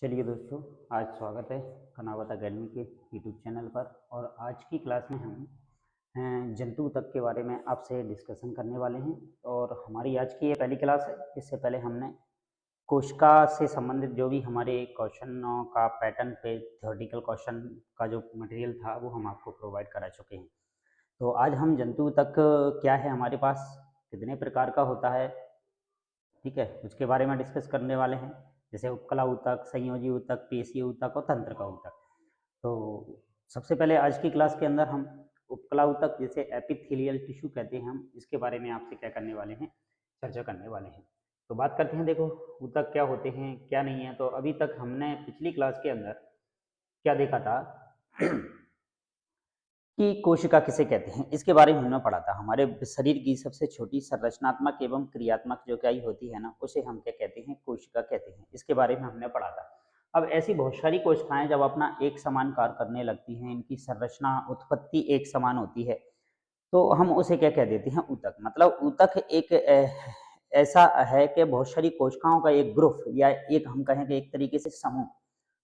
चलिए दोस्तों, आज स्वागत है कनावत अकेडमी के यूट्यूब चैनल पर। और आज की क्लास में हम जंतु तक के बारे में आपसे डिस्कशन करने वाले हैं। और हमारी आज की ये पहली क्लास है। इससे पहले हमने कोशिका से संबंधित जो भी हमारे क्वेश्चनों का पैटर्न पे थ्योरेटिकल क्वेश्चन का जो मटेरियल था वो हम आपको प्रोवाइड करा चुके हैं। तो आज हम जंतु तक क्या है हमारे पास, कितने प्रकार का होता है, ठीक है, उसके बारे में डिस्कस करने वाले हैं। जैसे उपकला ऊतक, संयोजी ऊतक, पेशीय ऊतक और तंत्र का ऊतक। तो सबसे पहले आज की क्लास के अंदर हम उपकला ऊतक, जिसे एपिथेलियल टिश्यू कहते हैं, हम इसके बारे में आपसे क्या करने वाले हैं, चर्चा करने वाले हैं। तो बात करते हैं, देखो ऊतक क्या होते हैं क्या नहीं है। तो अभी तक हमने पिछली क्लास के अंदर क्या देखा था कि कोशिका किसे कहते हैं, इसके बारे में हमने पढ़ा था। हमारे शरीर की सबसे छोटी संरचनात्मक एवं क्रियात्मक जो इकाई होती है ना, उसे हम क्या कहते हैं, कोशिका कहते हैं। इसके बारे में हमने पढ़ा था। अब ऐसी बहुत सारी कोशिकाएं जब अपना एक समान कार्य करने लगती हैं, इनकी संरचना उत्पत्ति एक समान होती है, तो हम उसे क्या कह देते हैं, ऊतक। मतलब ऊतक एक ऐसा है कि बहुत सारी कोशिकाओं का एक ग्रुप, या एक हम कहें कि एक तरीके से समूह।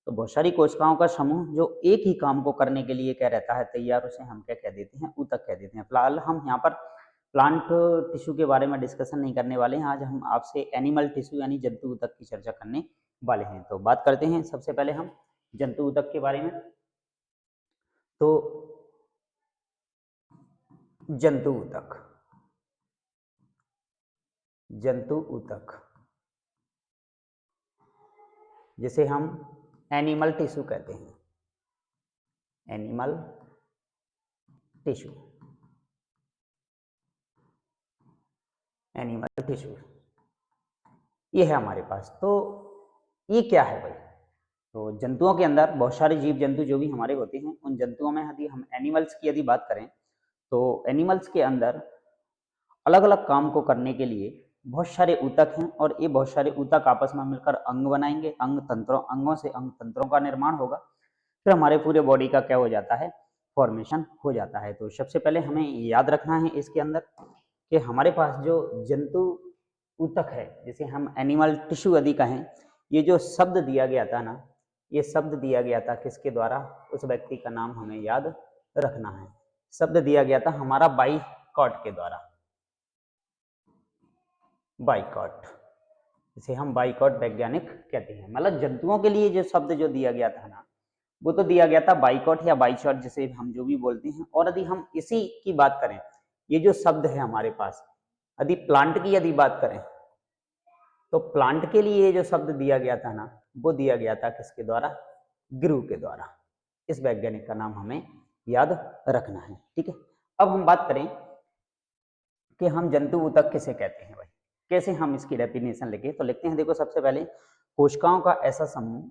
तो बहुत सारी कोशिकाओं का समूह जो एक ही काम को करने के लिए क्या रहता है तैयार, उसे हम क्या कह देते हैं, ऊतक कह देते हैं। फिलहाल हम यहाँ पर प्लांट टिश्यू के बारे में डिस्कशन नहीं करने वाले हैं। आज हम आपसे एनिमल टिश्यू यानी जंतु ऊतक की चर्चा करने वाले हैं। तो बात करते हैं सबसे पहले हम जंतु ऊतक के बारे में। तो जंतु ऊतक, जंतु ऊतक जिसे हम एनिमल टिश्यू कहते हैं, एनिमल टिश्यू, एनिमल टिश्यू ये है हमारे पास। तो ये क्या है भाई? तो जंतुओं के अंदर बहुत सारे जीव जंतु जो भी हमारे होते हैं, उन जंतुओं में यदि हम एनिमल्स की यदि बात करें, तो एनिमल्स के अंदर अलग अलग काम को करने के लिए बहुत सारे ऊतक हैं। और ये बहुत सारे ऊतक आपस में मिलकर अंग बनाएंगे, अंग तंत्रों, अंगों से अंग तंत्रों का निर्माण होगा। फिर हमारे पूरे बॉडी का क्या हो जाता है, फॉर्मेशन हो जाता है। तो सबसे पहले हमें याद रखना है इसके अंदर कि हमारे पास जो जंतु ऊतक है, जिसे हम एनिमल टिश्यू यदि कहें, ये जो शब्द दिया गया था ना, ये शब्द दिया गया था किसके द्वारा, उस व्यक्ति का नाम हमें याद रखना है। शब्द दिया गया था हमारा बाइकॉट के द्वारा, बाइकॉट, इसे हम बाइकॉट वैज्ञानिक कहते हैं। मतलब जंतुओं के लिए जो शब्द जो दिया गया था ना, वो तो दिया गया था बाइकॉट या बाइशॉट, जिसे हम जो भी बोलते हैं। और यदि हम इसी की बात करें, ये जो शब्द है हमारे पास, यदि प्लांट की यदि बात करें, तो प्लांट के लिए जो शब्द दिया गया था ना, वो दिया गया था किसके द्वारा, ग्रू के द्वारा। इस वैज्ञानिक का नाम हमें याद रखना है, ठीक है। अब हम बात करें कि हम जंतु ऊतक किसे कहते हैं भाई, कैसे हम इसकी डेफिनेशन लिखे। तो लिखते हैं, देखो सबसे पहले कोशिकाओं का ऐसा समूह,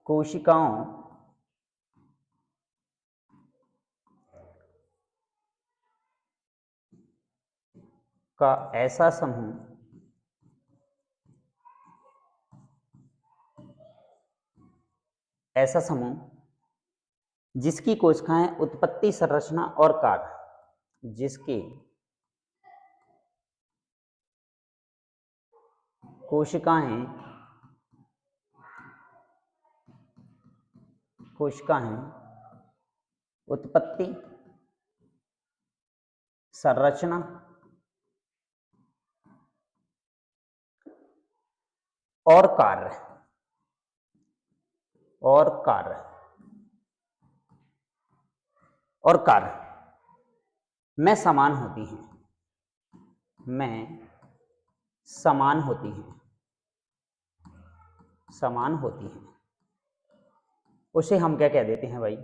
कोशिकाओं का ऐसा समूह ऐसा समूह जिसकी कोशिकाएं उत्पत्ति, संरचना और कार्य, जिसकी कोशिकाएं कोशिकाएं उत्पत्ति, संरचना और कार्य और कार्य और कार्य में समान होती हैं, में समान होती हैं, समान होती हैं, उसे हम क्या कह देते हैं भाई,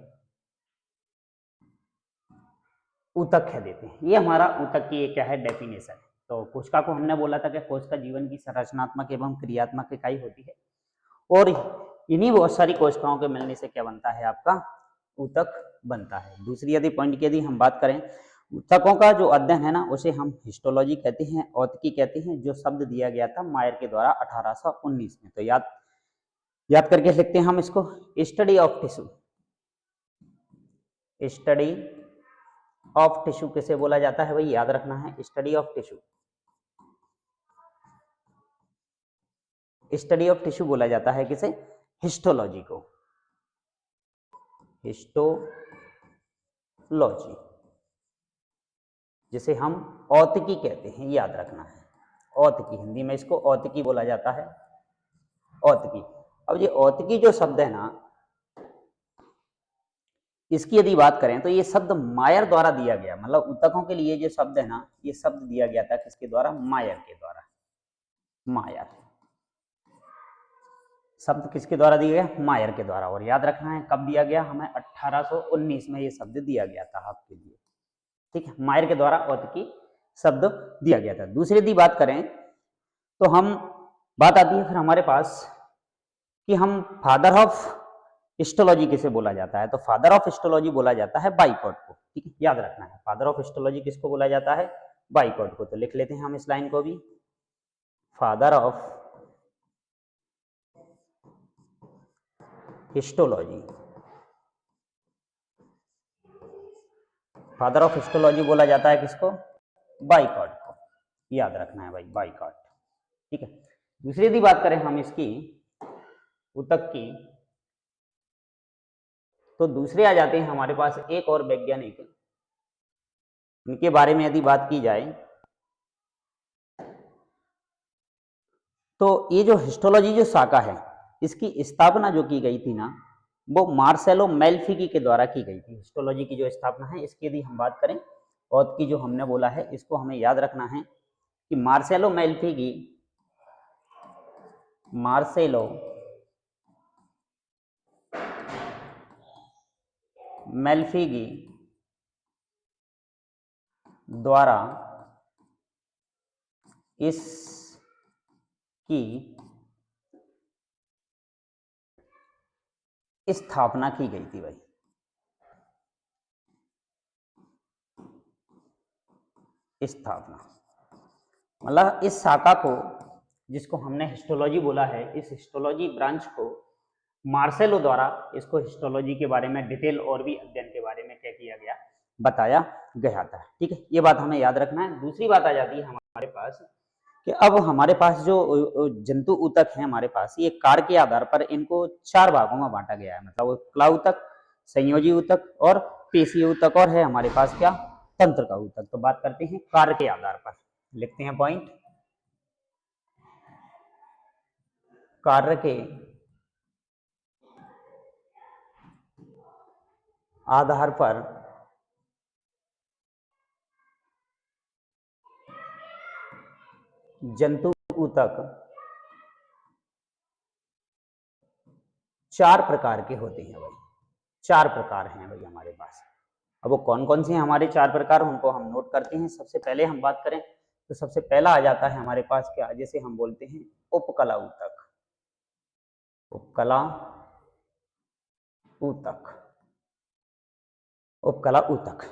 ऊतक कह देते हैं। ये हमारा ऊतक की क्या है, डेफिनेशन है। तो कोशिका को हमने बोला था कि कोशिका जीवन की संरचनात्मक एवं क्रियात्मक इकाई होती है। और इन्हीं बहुत सारी कोशिकाओं के मिलने से क्या बनता है, आपका ऊतक बनता है। दूसरी यदि पॉइंट की यदि हम बात करें, ऊतकों का जो अध्ययन है ना, उसे हम हिस्टोलॉजी कहते हैं, औतकी कहते हैं, जो शब्द दिया गया था मायर के द्वारा 1819 में। तो याद याद करके लिखते हैं हम इसको, study of tissue, study of tissue किसे बोला जाता है भाई, याद रखना है, study of tissue. Study of tissue बोला जाता है किसे? हिस्टोलॉजी को, हिस्टोलॉजी, जिसे हम औतकी कहते हैं, याद रखना है। औतकी, हिंदी में इसको औतकी बोला जाता है, औतकी। अब ये औतकी जो शब्द है ना, इसकी यदि बात करें तो ये शब्द मायर द्वारा दिया गया, मतलब ऊतकों के लिए जो शब्द है ना, ये शब्द दिया गया था किसके द्वारा? मायर के द्वारा। मायर शब्द किसके द्वारा दिया गया? मायर के द्वारा। और याद रखना है कब दिया गया हमें? 1819 में ये शब्द दिया गया था आपके लिए, ठीक है। मायर के द्वारा औतकी शब्द दिया गया था। दूसरी यदि बात करें तो हम बात आती है फिर हमारे पास कि हम फादर ऑफ हिस्टोलॉजी किसे बोला जाता है? तो फादर ऑफ हिस्टोलॉजी बोला जाता है बाइकॉट को, ठीक है, याद रखना है। फादर ऑफ हिस्टोलॉजी किसको बोला जाता है? बाइकॉट को। तो लिख लेते हैं हम इस लाइन को भी, father of histology, father of histology बोला जाता है किसको? बाइकॉट को, याद रखना है भाई, बाइकॉट, ठीक है। दूसरी यदि बात करें हम इसकी ऊतक की, तो दूसरे आ जाते हैं हमारे पास एक और वैज्ञानिक, इनके बारे में यदि बात की जाए तो ये जो हिस्टोलॉजी जो शाखा है, इसकी स्थापना जो की गई थी ना, वो मार्सेलो मेल्फिगी के द्वारा की गई थी। हिस्टोलॉजी की जो स्थापना है, इसकी यदि हम बात करें, और की जो हमने बोला है, इसको हमें याद रखना है कि मार्सेलो मेल्फिगी, मार्सेलो मेल्फिगी द्वारा इसकी स्थापना की गई थी भाई। स्थापना मतलब इस शाखा को, जिसको हमने हिस्टोलॉजी बोला है, इस हिस्टोलॉजी ब्रांच को मार्सेलो द्वारा इसको हिस्टोलॉजी के बारे में डिटेल और भी अध्ययन के बारे में क्या किया गया? बताया गया था, ठीक है। ये बात हमें याद रखना है। दूसरी बात आ जाती है हमारे पास कि अब हमारे पास जो जंतु ऊतक है हमारे पास, ये कार के आधार पर इनको 4 भागों में बांटा गया है। मतलब उपकला ऊतक, संयोजी ऊतक और पेशीय ऊतक, और है हमारे पास क्या? तंत्र का ऊतक। तो बात करते हैं कार्य के आधार पर, लिखते हैं पॉइंट, कार्य के आधार पर जंतु ऊतक 4 प्रकार के होते हैं भाई। 4 प्रकार हैं भाई हमारे पास। अब वो कौन कौन से हैं हमारे 4 प्रकार, उनको हम नोट करते हैं। सबसे पहले हम बात करें तो सबसे पहला आ जाता है हमारे पास क्या, जैसे हम बोलते हैं उपकला ऊतक, उपकला ऊतक, उपकला ऊतक,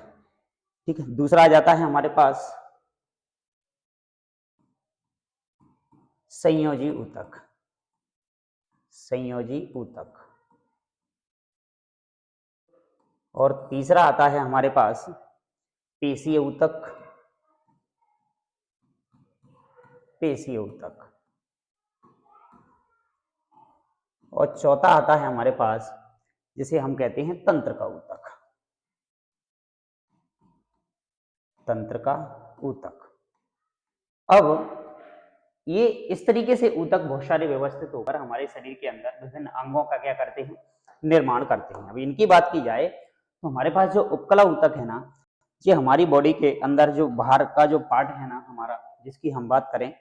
ठीक है। दूसरा आ जाता है हमारे पास संयोजी ऊतक, संयोजी ऊतक। और तीसरा आता है हमारे पास पेशीय ऊतक, पेशीय ऊतक। और चौथा आता है हमारे पास जिसे हम कहते हैं तंत्र का ऊतक, तंत्र का ऊतक। अब ये इस तरीके से ऊतक बहुत सारे व्यवस्थित होकर हमारे शरीर के अंदर विभिन्न अंगों का क्या करते हैं? निर्माण करते हैं। अब इनकी बात की जाए तो हमारे पास जो उपकला ऊतक है ना, ये हमारी बॉडी के अंदर जो बाहर का जो पार्ट है ना हमारा, जिसकी हम बात करें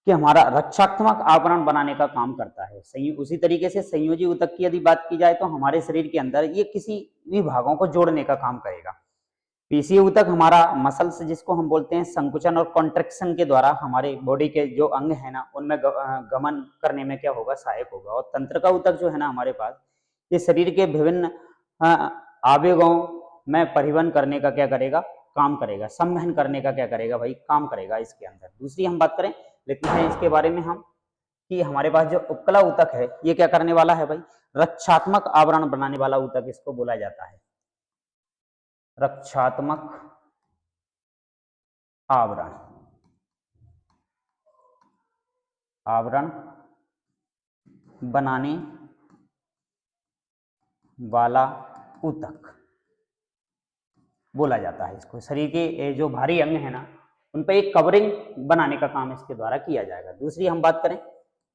कि हमारा रक्षात्मक आवरण बनाने का काम करता है। उसी तरीके से संयोजी ऊतक की यदि बात की जाए तो हमारे शरीर के अंदर ये किसी भी भागों को जोड़ने का काम करेगा। पेशीय ऊतक हमारा मसल्स, जिसको हम बोलते हैं संकुचन और कॉन्ट्रेक्शन के द्वारा हमारे बॉडी के जो अंग है ना, उनमें गमन करने में क्या होगा? सहायक होगा। और तंत्र का ऊतक जो है ना हमारे पास, ये शरीर के विभिन्न आवेगों में परिवहन करने का क्या करेगा? काम करेगा। संवहन करने का क्या करेगा भाई? काम करेगा इसके अंदर। दूसरी हम बात करें, लेकिन है इसके बारे में हम कि हमारे पास जो उपकला ऊतक है, ये क्या करने वाला है भाई? रक्षात्मक आवरण बनाने वाला ऊतक इसको बोला जाता है, रक्षात्मक आवरण, आवरण बनाने वाला ऊतक बोला जाता है इसको। शरीर के जो भारी अंग है ना, उन पर एक कवरिंग बनाने का काम इसके द्वारा किया जाएगा। दूसरी हम बात करें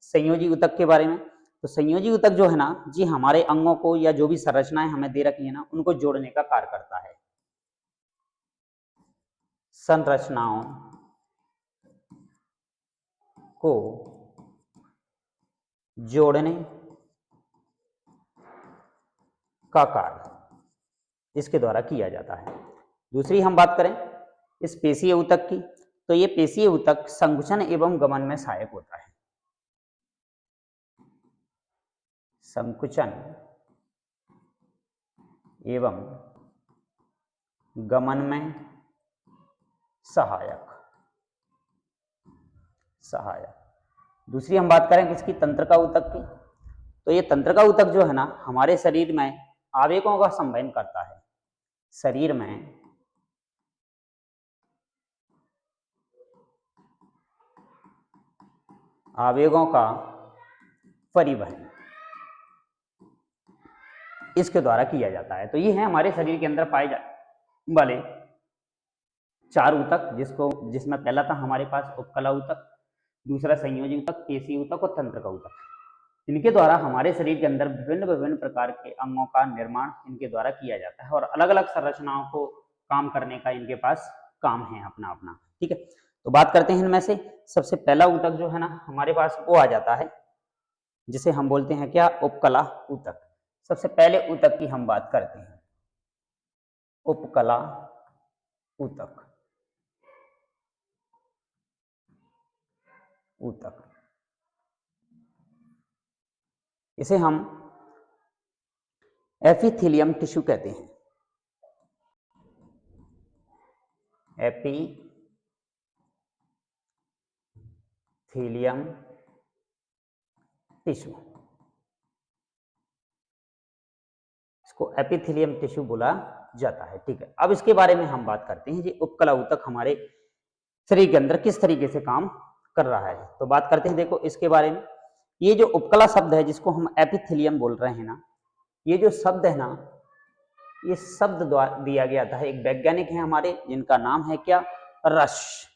संयोजी ऊतक के बारे में, तो संयोजी ऊतक जो है ना जी, हमारे अंगों को या जो भी संरचनाएं हमें दे रखी है ना, उनको जोड़ने का कार्य करता है। संरचनाओं को जोड़ने का कार्य इसके द्वारा किया जाता है। दूसरी हम बात करें इस पेशीय ऊतक की, तो ये पेशीय ऊतक संकुचन एवं गमन में सहायक होता है। संकुचन एवं गमन में सहायक। दूसरी हम बात करें किसकी, तंत्रिका ऊतक की, तो ये तंत्रिका ऊतक जो है ना हमारे शरीर में आवेगों का संवहन करता है। शरीर में आवेगों का परिवहन इसके द्वारा किया जाता है। तो ये है हमारे शरीर के अंदर पाए जाने वाले 4 ऊतक, जिसमें पहला था हमारे पास उपकला ऊतक, दूसरा संयोजी ऊतक, पेशी ऊतक और तंत्रिका ऊतक। इनके द्वारा हमारे शरीर के अंदर विभिन्न विभिन्न प्रकार के अंगों का निर्माण इनके द्वारा किया जाता है और अलग अलग संरचनाओं को काम करने का इनके पास काम है अपना अपना। ठीक है, तो बात करते हैं इनमें से। सबसे पहला ऊतक जो है ना हमारे पास वो आ जाता है जिसे हम बोलते हैं क्या, उपकला ऊतक। सबसे पहले ऊतक की हम बात करते हैं, उपकला ऊतक। इसे हम एपिथेलियम टिश्यू कहते हैं। एपिथेलियम टिश्यू, इसको एपिथेलियम टिश्यू बोला जाता है। ठीक है, अब इसके बारे में हम बात करते हैं जी, उपकला ऊतक हमारे शरीर के अंदर किस तरीके से काम कर रहा है। तो बात करते हैं देखो इसके बारे में। ये जो उपकला शब्द है जिसको हम एपिथेलियम बोल रहे हैं ना, ये जो शब्द है ना, ये शब्द दिया गया था, एक वैज्ञानिक है हमारे जिनका नाम है क्या, रश।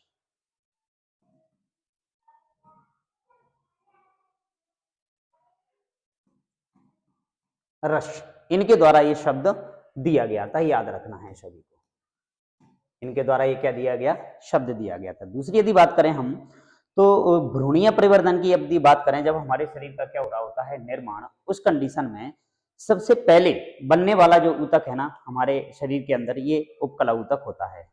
इनके द्वारा ये शब्द दिया गया था, याद रखना है सभी को। इनके द्वारा ये क्या दिया गया, शब्द दिया गया था। दूसरी यदि बात करें हम, तो भ्रूणीय परिवर्धन की यदि बात करें, जब हमारे शरीर का क्या हो रहा होता है, निर्माण, उस कंडीशन में सबसे पहले बनने वाला जो ऊतक है ना हमारे शरीर के अंदर, ये उपकला ऊतक होता है।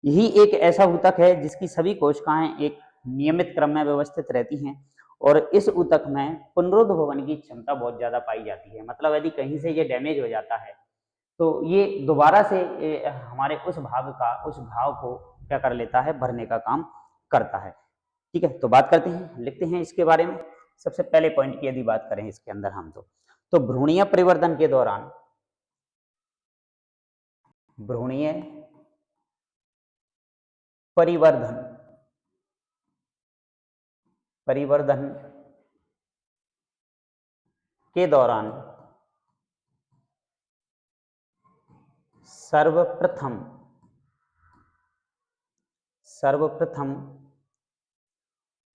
यही एक ऐसा ऊतक है जिसकी सभी कोशिकाएं एक नियमित क्रम में व्यवस्थित रहती हैं और इस ऊतक में पुनरुद्भवन की क्षमता बहुत ज्यादा पाई जाती है। मतलब यदि कहीं से ये डैमेज हो जाता है तो ये दोबारा से हमारे उस भाव को क्या कर लेता है, भरने का काम करता है। ठीक है, तो बात करते हैं, लिखते हैं इसके बारे में। सबसे पहले पॉइंट की यदि बात करें इसके अंदर हम, तो भ्रूणीय परिवर्तन के दौरान, भ्रूणीय परिवर्धन के दौरान सर्वप्रथम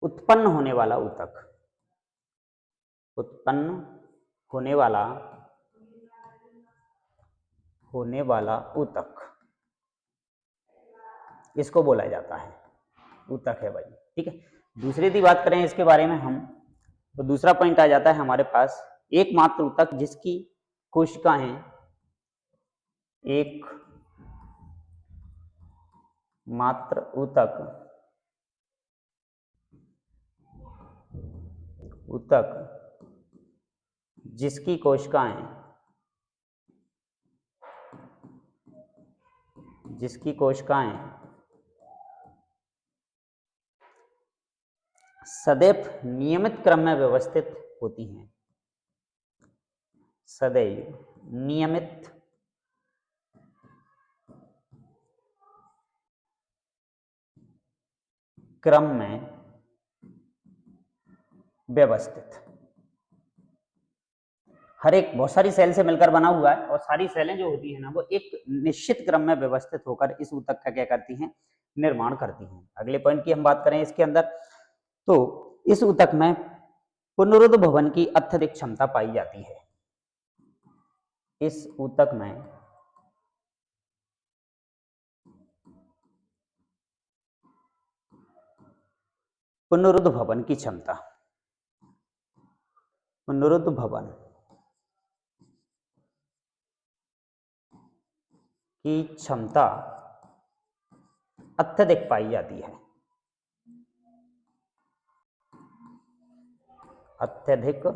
उत्पन्न होने वाला ऊतक इसको बोला जाता है, ऊतक है भाई। ठीक है, दूसरी यदि बात करें इसके बारे में हम, तो दूसरा पॉइंट आ जाता है हमारे पास, एकमात्र ऊतक जिसकी कोशिकाएं एक मात्र ऊतक जिसकी कोशिकाएं सदैव नियमित क्रम में व्यवस्थित होती हैं, सदैव नियमित क्रम में व्यवस्थित। हर एक बहुत सारी सेल से मिलकर बना हुआ है और सारी सेलें जो होती है ना वो एक निश्चित क्रम में व्यवस्थित होकर इस ऊतक का क्या करती हैं, निर्माण करती हैं। अगले पॉइंट की हम बात करें इसके अंदर, तो इस ऊतक में पुनरुद्ध भवन की अत्यधिक क्षमता पाई जाती है। इस ऊतक में पुनरुद्ध भवन की क्षमता, पुनरुद्ध भवन की क्षमता अत्यधिक पाई जाती है, अत्यधिक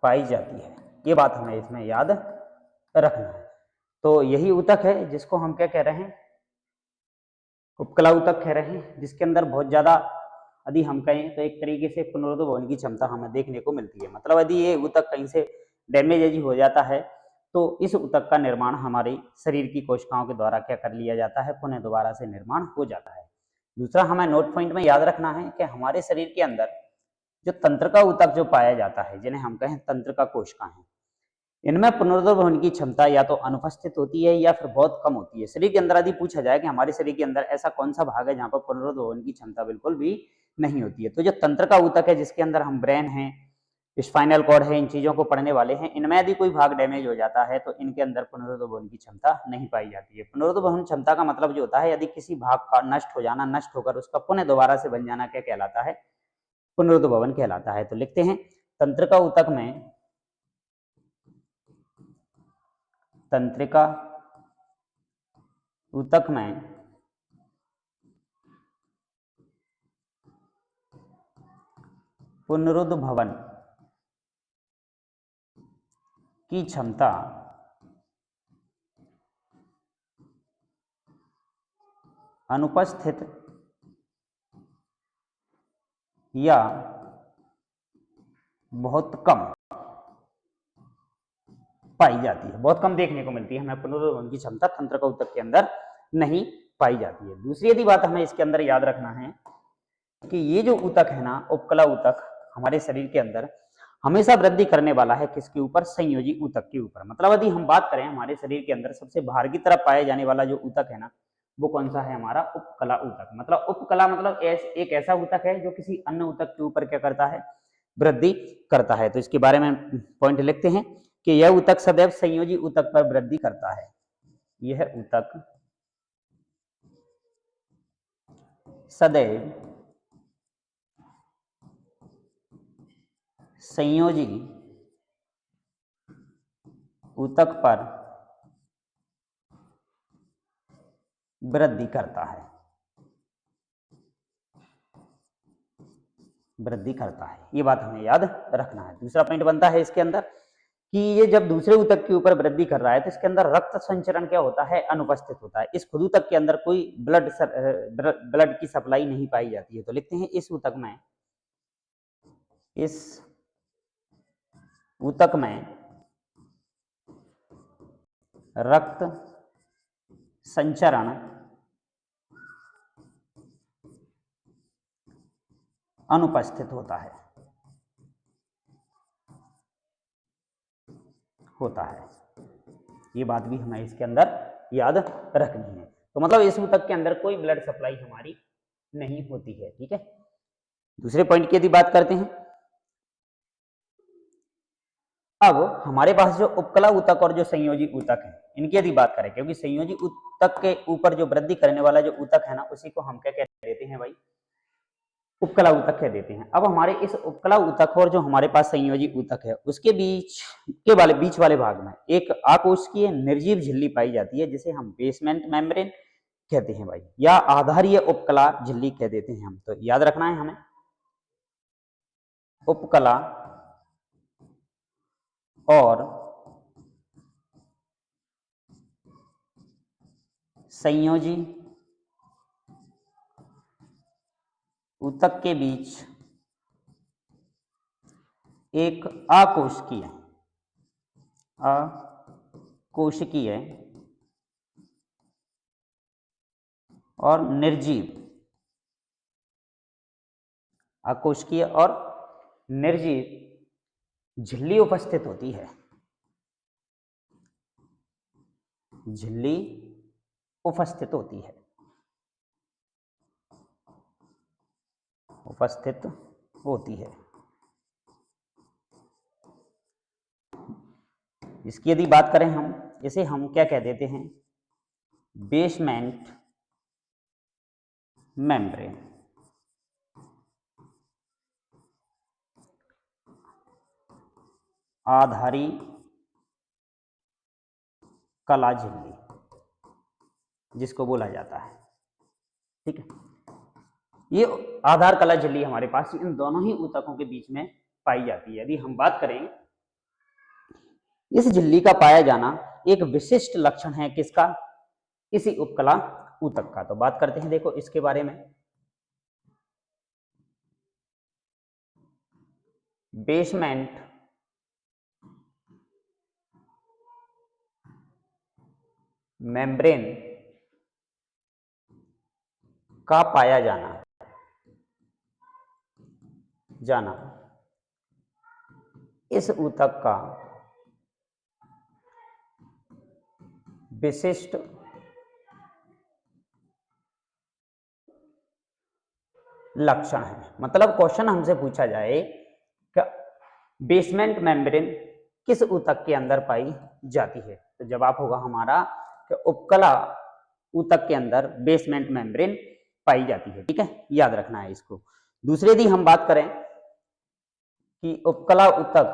पाई जाती है। ये बात हमें इसमें याद रखना है। तो यही ऊतक है जिसको हम क्या कह रहे हैं, उपकला ऊतक कह रहे हैं, जिसके अंदर बहुत ज्यादा यदि हम कहें तो एक तरीके से पुनरुद्ध भवन की क्षमता हमें देखने को मिलती है। मतलब यदि ये ऊतक कहीं से डैमेज यदि हो जाता है तो इस ऊतक का निर्माण हमारे शरीर की कोशिकाओं के द्वारा क्या कर लिया जाता है, पुनः दोबारा से निर्माण हो जाता है। दूसरा हमें नोट पॉइंट में याद रखना है कि हमारे शरीर के अंदर जो तंत्रिका ऊतक जो पाया जाता है, जिन्हें हम कहें तंत्रिका कोशिकाएं, इनमें पुनरुद्ध भवन की क्षमता या तो अनुपस्थित होती है या फिर बहुत कम होती है। शरीर के अंदर यदि पूछा जाए कि हमारे शरीर के अंदर ऐसा कौन सा भाग है जहां पर पुनरुद्ध भवन की क्षमता बिल्कुल भी नहीं होती है, तो जो तंत्रिका ऊतक है जिसके अंदर हम ब्रेन है, स्पाइनल कॉर्ड है, इन चीजों को पढ़ने वाले हैं, इनमें यदि कोई भाग डैमेज हो जाता है तो इनके अंदर पुनरुद्ध भवन की क्षमता नहीं पाई जाती है। पुनरुद्ध भवन क्षमता का मतलब जो होता है यदि किसी भाग का नष्ट हो जाना, नष्ट होकर उसका पुनः दोबारा से बन जाना क्या कहलाता है, पुनरुद्ध भवन कहलाता है। तो लिखते हैं तंत्रिका ऊतक में, तंत्रिका ऊतक में पुनरुद्ध भवन की क्षमता अनुपस्थित या बहुत कम पाई जाती है, बहुत कम देखने को मिलती है। हमें पुनरुद्ध भवन की क्षमता तंत्रिका ऊतक के अंदर नहीं पाई जाती है। दूसरी यदि बात हमें इसके अंदर याद रखना है कि ये जो ऊतक है ना, उपकला ऊतक, हमारे शरीर के अंदर हमेशा वृद्धि करने वाला है किसके ऊपर, संयोजी ऊतक के ऊपर। मतलब यदि हम बात करें हमारे शरीर के अंदर सबसे बाहर की तरफ पाए जाने वाला जो ऊतक है ना, वो कौन सा है, हमारा उपकला ऊतक। मतलब उपकला मतलब एक ऐसा ऊतक है जो किसी अन्य ऊतक के ऊपर क्या करता है, वृद्धि करता है। तो इसके बारे में पॉइंट लिखते हैं कि यह ऊतक सदैव संयोजी ऊतक पर वृद्धि करता है। यह ऊतक सदैव संयोजी ऊतक पर वृद्धि करता है, वृद्धि करता है। ये बात हमें याद रखना है। दूसरा पॉइंट बनता है इसके अंदर कि ये जब दूसरे ऊतक के ऊपर वृद्धि कर रहा है तो इसके अंदर रक्त संचरण क्या होता है, अनुपस्थित होता है। इस खुद ऊतक के अंदर कोई ब्लड की सप्लाई नहीं पाई जाती है। तो लिखते हैं इस ऊतक में, इस ऊतक में रक्त संचरण अनुपस्थित होता है, होता है। ये बात भी हमें इसके अंदर याद रखनी है। तो मतलब इस ऊतक के अंदर कोई ब्लड सप्लाई हमारी नहीं होती है। ठीक है, दूसरे पॉइंट की यदि बात करते हैं, अब हमारे पास जो उपकला ऊतक और जो संयोजी ऊतक है इनकी यदि बात करें, क्योंकि संयोजी ऊतक के ऊपर जो वृद्धि करने वाला जो ऊतक है ना, उसी को हम क्या कह देते हैं भाई, उपकला ऊतक कह देते हैं। अब हमारे इस उपकला ऊतक और जो हमारे पास संयोजी ऊतक है उसके बीच वाले भाग में एक आकोशिकीय निर्जीव झिल्ली पाई जाती है, जिसे हम बेसमेंट मेम्ब्रेन कहते हैं भाई, या आधारीय उपकला झिल्ली कह देते हैं हम। तो याद रखना है हमें, उपकला और संयोजी ऊतक के बीच एक अकोशिकीय और निर्जीव अकोशिकीय और निर्जीव झिल्ली उपस्थित होती है, झिल्ली उपस्थित होती है, उपस्थित होती है। इसकी यदि बात करें हम, इसे हम क्या कह देते हैं, बेसमेंट मेम्ब्रेन। आधारी कला झिल्ली जिसको बोला जाता है, ठीक है। ये आधार कला झिल्ली हमारे पास इन दोनों ही ऊतकों के बीच में पाई जाती है। यदि हम बात करें, इस झिल्ली का पाया जाना एक विशिष्ट लक्षण है किसका, इसी उपकला ऊतक का। तो बात करते हैं देखो इसके बारे में। बेसमेंट मेम्ब्रेन का पाया जाना इस ऊतक का विशिष्ट लक्षण है। मतलब क्वेश्चन हमसे पूछा जाए कि बेसमेंट मेम्ब्रेन किस ऊतक के अंदर पाई जाती है, तो जवाब होगा हमारा कि उपकला ऊतक के अंदर बेसमेंट मेम्ब्रेन पाई जाती है, ठीक है, याद रखना है इसको। दूसरे यदि हम बात करें कि उपकला ऊतक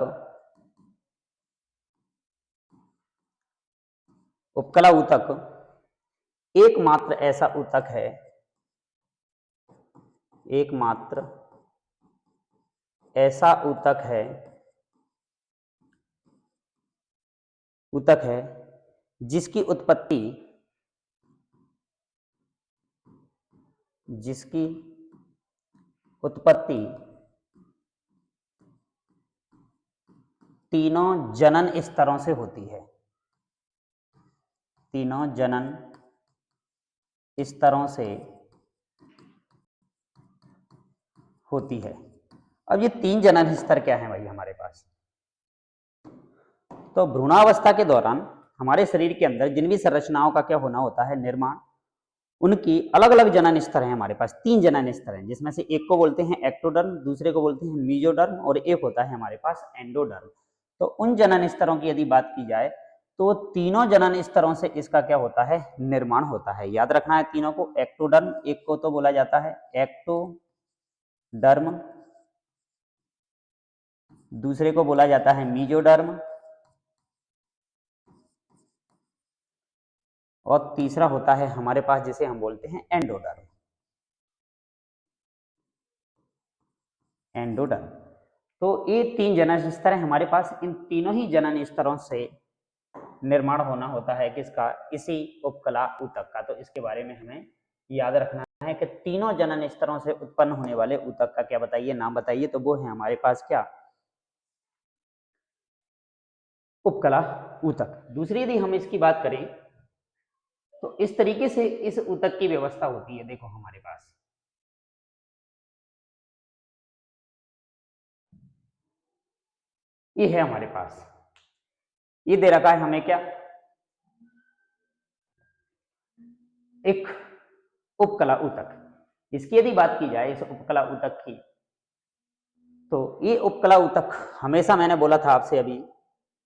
एकमात्र ऐसा ऊतक है, एकमात्र ऐसा ऊतक है जिसकी उत्पत्ति तीनों जनन स्तरों से होती है, तीनों जनन स्तरों से होती है। अब ये तीन जनन स्तर क्या है भाई हमारे पास, तो भ्रूणावस्था के दौरान हमारे शरीर के अंदर जिन भी संरचनाओं का क्या होना होता है, निर्माण, उनकी अलग अलग जनन स्तर हैं हमारे पास। तीन जनन स्तर हैं, जिसमें से एक को बोलते हैं एक्टोडर्म, दूसरे को बोलते हैं मीजोडर्म और एक होता है हमारे पास एंडोडर्म। तो उन जनन स्तरों की यदि बात की जाए तो तीनों जनन स्तरों से इसका क्या होता है, निर्माण होता है। याद रखना है तीनों को। एक्टोडर्म एक को तो बोला जाता है एक्टोडर्म, दूसरे को बोला जाता है मीजोडर्म और तीसरा होता है हमारे पास जिसे हम बोलते हैं एंडोडर्म। एंडोडर्म। तो ये तीन जनन स्तर हैं हमारे पास। इन तीनों ही जनन स्तरों से निर्माण होना होता है किसका, इसी उपकला ऊतक का। तो इसके बारे में हमें याद रखना है कि तीनों जनन स्तरों से उत्पन्न होने वाले ऊतक का क्या बताइए, नाम बताइए। तो वो है हमारे पास क्या, उपकला ऊतक। दूसरी यदि हम इसकी बात करें तो इस तरीके से इस ऊतक की व्यवस्था होती है। देखो हमारे पास ये है, हमारे पास ये दे रखा है हमें क्या, एक उपकला ऊतक। इसकी यदि बात की जाए इस उपकला ऊतक की, तो ये उपकला ऊतक हमेशा, मैंने बोला था आपसे अभी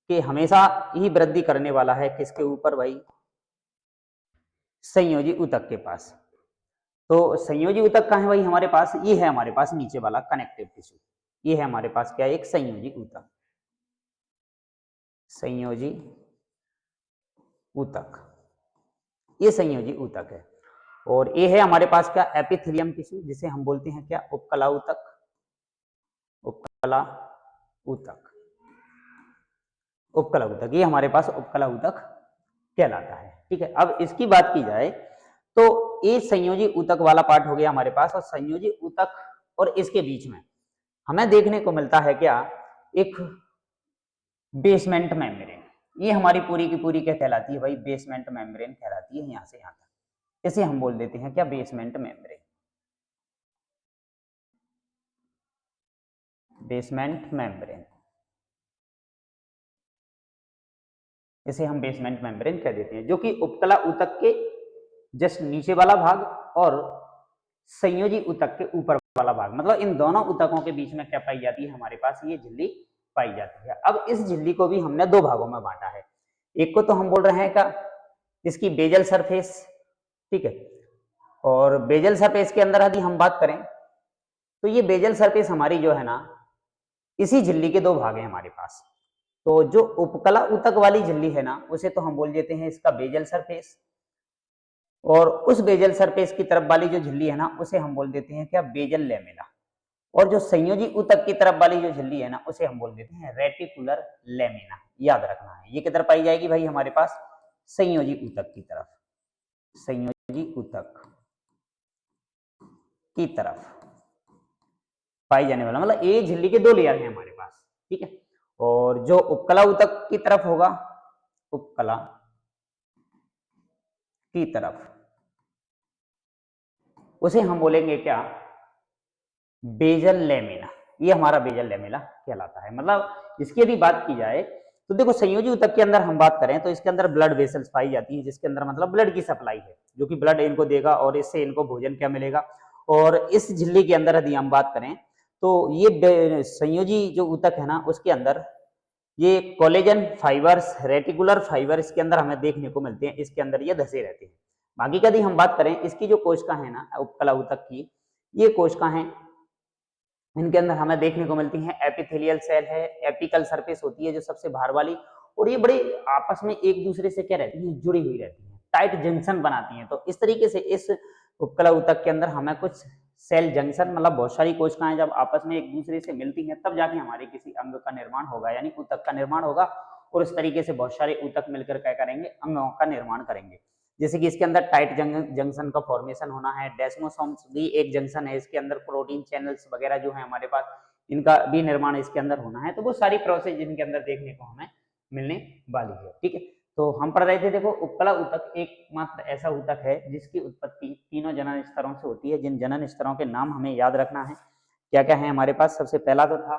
कि हमेशा ही वृद्धि करने वाला है किसके ऊपर भाई, संयोजी ऊतक के पास। तो संयोजी ऊतक कहाँ है भाई हमारे पास, ये है हमारे पास नीचे वाला कनेक्टिव टिश्यू। ये है हमारे पास क्या, एक संयोजी ऊतक, संयोजी ऊतक, ये संयोजी ऊतक है। और ये है हमारे पास क्या, एपिथेलियम टिश्यू, जिसे हम बोलते हैं क्या, उपकला ऊतक, उपकला ऊतक, उपकला ऊतक। ये हमारे पास उपकला ऊतक कहलाता है, ठीक है। अब इसकी बात की जाए तो ये संयोजी ऊतक वाला पार्ट हो गया हमारे पास। और संयोजी ऊतक और इसके बीच में हमें देखने को मिलता है क्या, एक बेसमेंट मेम्ब्रेन। ये हमारी पूरी की पूरी क्या कहलाती है भाई, बेसमेंट मेम्ब्रेन कहलाती है, यहां से यहां तक। इसे हम बोल देते हैं क्या, बेसमेंट मेम्ब्रेन। बेसमेंट मेम्ब्रेन, इसे हम बेसमेंट मेम्ब्रेन कह देते हैं, जो कि उपकला ऊतक के जस्ट नीचे वाला भाग और संयोजी ऊतक के ऊपर वाला भाग, मतलब इन दोनों ऊतकों के बीच में क्या पाई जाती है, हमारे पास ये झिल्ली पाई जाती है। अब इस झिल्ली को भी हमने दो भागों में बांटा है। एक को तो हम बोल रहे हैं का इसकी बेजल सरफेस, ठीक है, और बेजल सरफेस के अंदर यदि हम बात करें तो ये बेजल सरफेस हमारी जो है ना, इसी झिल्ली के दो भाग हैं हमारे पास। तो जो उपकला ऊतक वाली झिल्ली है ना, उसे तो हम बोल देते हैं इसका बेजल सरफेस, और उस बेजल सरफेस की तरफ वाली जो झिल्ली है ना, उसे हम बोल देते हैं क्या, बेजल लेमिना। और जो संयोजी ऊतक की तरफ वाली जो झिल्ली है ना, उसे हम बोल देते हैं रेटिकुलर लेमिना। याद रखना है, ये किधर पाई जाएगी भाई, हमारे पास संयोजी ऊतक की तरफ, संयोजी ऊतक की तरफ पाई जाने वाला, मतलब एक झिल्ली के दो लेयर हैं हमारे पास, ठीक है। और जो उपकला ऊतक की तरफ होगा, उपकला की तरफ, उसे हम बोलेंगे क्या, बेजल लेमिना। ये हमारा बेजल लेमिना कहलाता है। मतलब इसकी यदि बात की जाए तो देखो, संयोजी ऊतक के अंदर हम बात करें तो इसके अंदर ब्लड वेसल्स पाई जाती है, जिसके अंदर मतलब ब्लड की सप्लाई है, जो कि ब्लड इनको देगा और इससे इनको भोजन क्या मिलेगा। और इस झिल्ली के अंदर यदि हम बात करें तो ये संयोजी जो ऊतक है ना, उसके अंदर ये कोलेजन फाइबर्स, रेटिकुलर फाइबर इसके अंदर हमें देखने को मिलते हैं, इसके अंदर ये धसे रहते हैं। बाकी का यदि हम बात करें, इसकी जो कोशिका है ना उपकला ऊतक की, ये कोशिका है, इनके अंदर हमें देखने को मिलती है एपिथेलियल सेल है, एपिकल सरफेस होती है जो सबसे बाहर वाली, और ये बड़े आपस में एक दूसरे से क्या रहती है, जुड़ी हुई रहती है, टाइट जंक्शन बनाती हैं। तो इस तरीके से इस उपकला ऊतक के अंदर हमें कुछ सेल जंक्शन, मतलब बहुत सारी कोशिकाएं जब आपस में एक दूसरे से मिलती हैं, तब जाके हमारे किसी अंग का निर्माण होगा, यानी ऊतक का निर्माण होगा। और इस तरीके से बहुत सारे ऊतक मिलकर क्या करेंगे, अंगों का निर्माण करेंगे। जैसे कि इसके अंदर टाइट जंक्शन का फॉर्मेशन होना है, डेस्मोसोम्स भी एक जंक्शन है, इसके अंदर प्रोटीन चैनल्स वगैरह जो है हमारे पास, इनका भी निर्माण इसके अंदर होना है। तो वो सारी प्रोसेस इनके अंदर देखने को हमें मिलने वाली है, ठीक है। तो हम पढ़ रहे थे, देखो उपकला ऊतक एकमात्र ऐसा ऊतक है जिसकी उत्पत्ति तीनों जनन स्तरों से होती है। जिन जनन स्तरों के नाम हमें याद रखना है, क्या क्या है हमारे पास, सबसे पहला तो था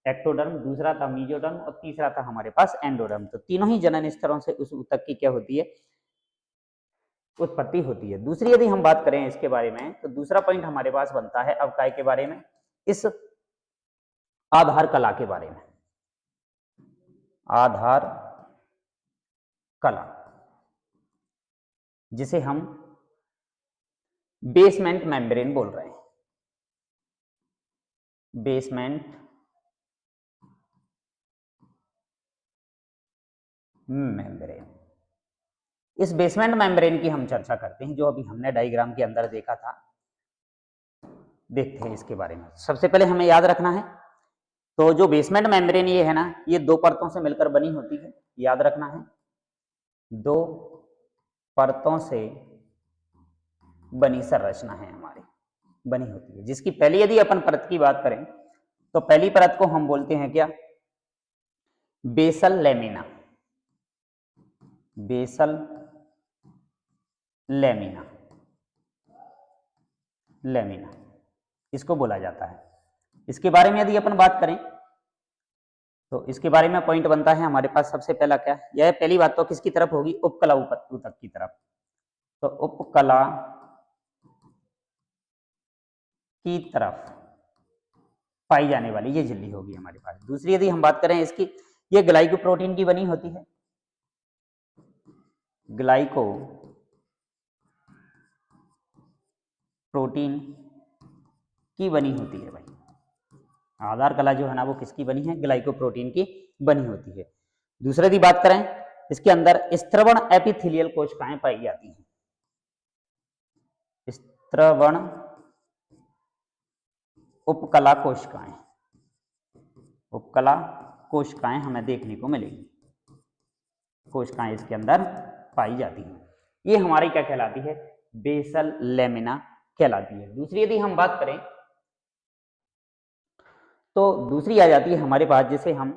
एक्टोडर्म, दूसरा था मीजोडर्म और तीसरा था हमारे पास एंडोडर्म। तो तीनों ही जनन स्तरों से उस ऊतक की क्या होती है, उत्पत्ति होती है। दूसरी यदि हम बात करें इसके बारे में, तो दूसरा पॉइंट हमारे पास बनता है अब काय के बारे में, इस आधार कला के बारे में, आधार कला, जिसे हम बेसमेंट मेम्ब्रेन बोल रहे हैं, बेसमेंट मेम्ब्रेन। इस बेसमेंट मेम्ब्रेन की हम चर्चा करते हैं, जो अभी हमने डायग्राम के अंदर देखा था। देखते हैं इसके बारे में। सबसे पहले हमें याद रखना है, तो जो बेसमेंट मेम्ब्रेन ये है ना, ये दो परतों से मिलकर बनी होती है, याद रखना है, दो परतों से बनी संरचना है हमारी, बनी होती है, जिसकी पहली यदि अपन परत की बात करें तो पहली परत को हम बोलते हैं क्या, basal lamina, basal lamina, lamina इसको बोला जाता है। इसके बारे में यदि अपन बात करें तो इसके बारे में पॉइंट बनता है हमारे पास, सबसे पहला क्या, यह पहली बात तो किसकी तरफ होगी, उपकला ऊतक की तरफ। तो उपकला की तरफ पाई जाने वाली ये झिल्ली होगी हमारे पास। दूसरी यदि हम बात करें इसकी, ये ग्लाइकोप्रोटीन की बनी होती है, ग्लाइको प्रोटीन की बनी होती है भाई। आधार कला जो है ना, वो किसकी बनी है, ग्लाइकोप्रोटीन की बनी होती है। दूसरे की बात करें, इसके अंदर स्त्रवण एपिथेलियल कोशिकाएं पाई जाती हैं, स्त्रवण उपकला कोशिकाएं, उपकला कोशिकाएं हमें देखने को मिलेगी, कोशिकाएं इसके अंदर पाई जाती हैं। ये हमारी क्या कहलाती है, बेसल लेमिना कहलाती है। दूसरी यदि हम बात करें तो दूसरी आ जाती है हमारे पास, जिसे हम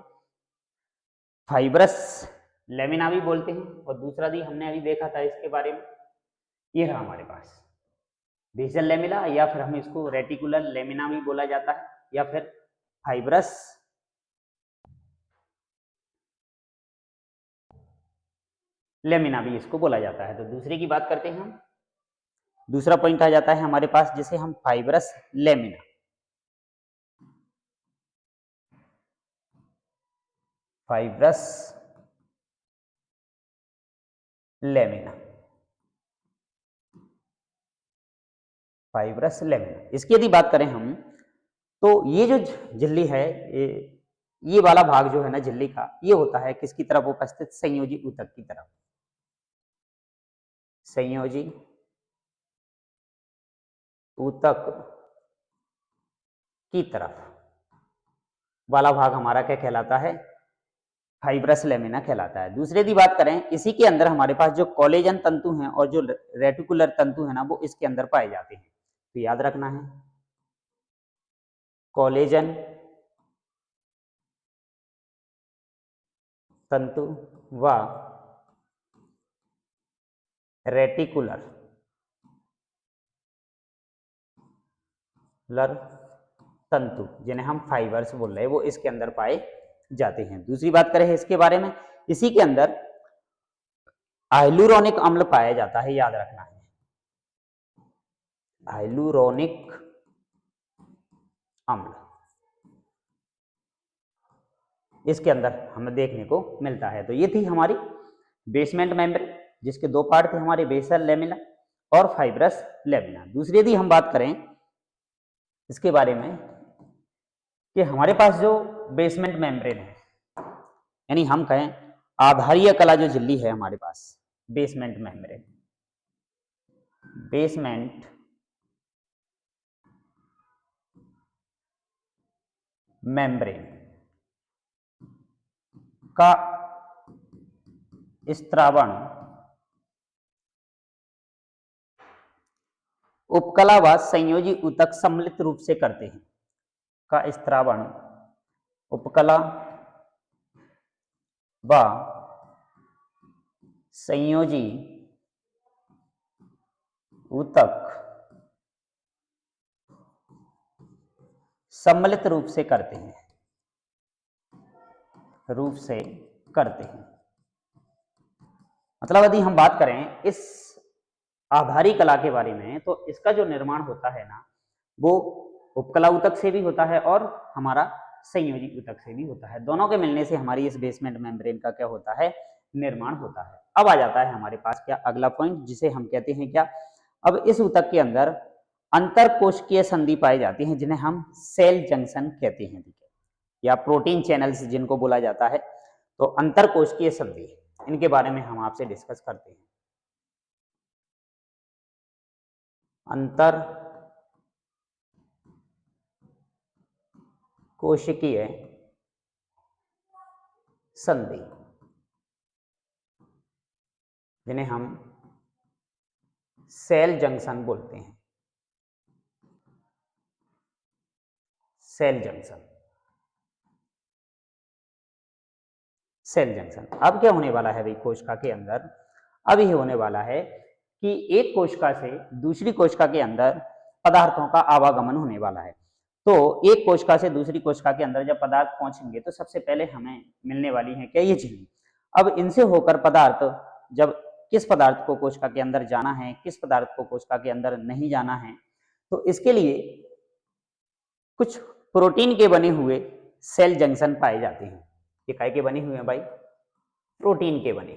फाइब्रस लेमिना भी बोलते हैं, और दूसरा भी हमने अभी देखा था इसके बारे में, ये रहा हमारे पास बेसल लेमिना, या फिर हम इसको रेटिकुलर लेमिना भी बोला जाता है, या फिर फाइब्रस लेमिना भी इसको बोला जाता है। तो दूसरे की बात करते हैं हम। दूसरा पॉइंट आ जाता है हमारे पास जिसे हम fibrous lamina, fibrous lamina, fibrous lamina. इसकी यदि बात करें हम तो ये जो झिल्ली है, ये वाला भाग जो है ना झिल्ली का, ये होता है किसकी तरफ उपस्थित? संयोजी ऊतक की तरफ। संयोजी ऊतक की तरफ वाला भाग हमारा क्या कहलाता है? फाइब्रस लेमिना कहलाता है। दूसरे की बात करें, इसी के अंदर हमारे पास जो कोलेजन तंतु हैं और जो रेटिकुलर तंतु है ना, वो इसके अंदर पाए जाते हैं। तो याद रखना है, कोलेजन तंतु व रेटिकुलर तंतु जिन्हें हम फाइबर्स बोल रहे हैं, वो इसके अंदर पाए जाते हैं। दूसरी बात करें इसके बारे में, इसी के अंदर हाइलुरोनिक अम्ल पाया जाता है, याद रखना है, हाइलुरोनिक अम्ल इसके अंदर हमें देखने को मिलता है। तो ये थी हमारी बेसमेंट मेम्ब्रेन, जिसके दो पार्ट थे हमारे, बेसल लेमिना और फाइब्रस लेमिना। दूसरी यदि हम बात करें इसके बारे में कि हमारे पास जो बेसमेंट मेम्ब्रेन है, यानी हम कहें आधारीय कला जो झिल्ली है हमारे पास, बेसमेंट मेम्ब्रेन, बेसमेंट मेम्ब्रेन का स्त्रावण उपकला व संयोजी ऊतक सम्मिलित रूप से करते हैं। का स्त्रावण उपकला व संयोजी ऊतक सम्मिलित रूप से करते हैं, मतलब यदि हम बात करें इस आधारी कला के बारे में, तो इसका जो निर्माण होता है ना, वो उपकला ऊतक से भी होता है और हमारा संयोजी ऊतक से भी होता है। दोनों के मिलने से हमारी इस बेसमेंट मेम्ब्रेन का क्या होता है? निर्माण होता है। अब आ जाता है हमारे पास क्या अगला पॉइंट, जिसे हम कहते हैं क्या, अब इस ऊतक के अंदर अंतर कोशिकीय संधि पाई जाती है, जिन्हें हम सेल जंक्शन कहते हैं, ठीक है, या प्रोटीन चैनल्स जिनको बोला जाता है। तो अंतर कोशिकीय संधि, इनके बारे में हम आपसे डिस्कस करते हैं। अंतर कोशिकीय संधि, जिन्हें हम सेल जंक्शन बोलते हैं, सेल जंक्शन, सेल जंक्शन। अब क्या होने वाला है भाई कोशिका के अंदर? अब ये होने वाला है कि एक कोशिका से दूसरी कोशिका के अंदर पदार्थों का आवागमन होने वाला है। तो एक कोशिका से दूसरी कोशिका के अंदर जब पदार्थ पहुंचेंगे तो सबसे पहले हमें मिलने वाली है क्या? ये झिल्ली। अब इनसे होकर पदार्थ जब किस पदार्थ को कोशिका के अंदर जाना है, किस पदार्थ को कोशिका के अंदर नहीं जाना है, तो इसके लिए कुछ प्रोटीन के बने हुए सेल जंक्शन पाए जाते हैं। ये काय के बने हुए हैं भाई? प्रोटीन के बने,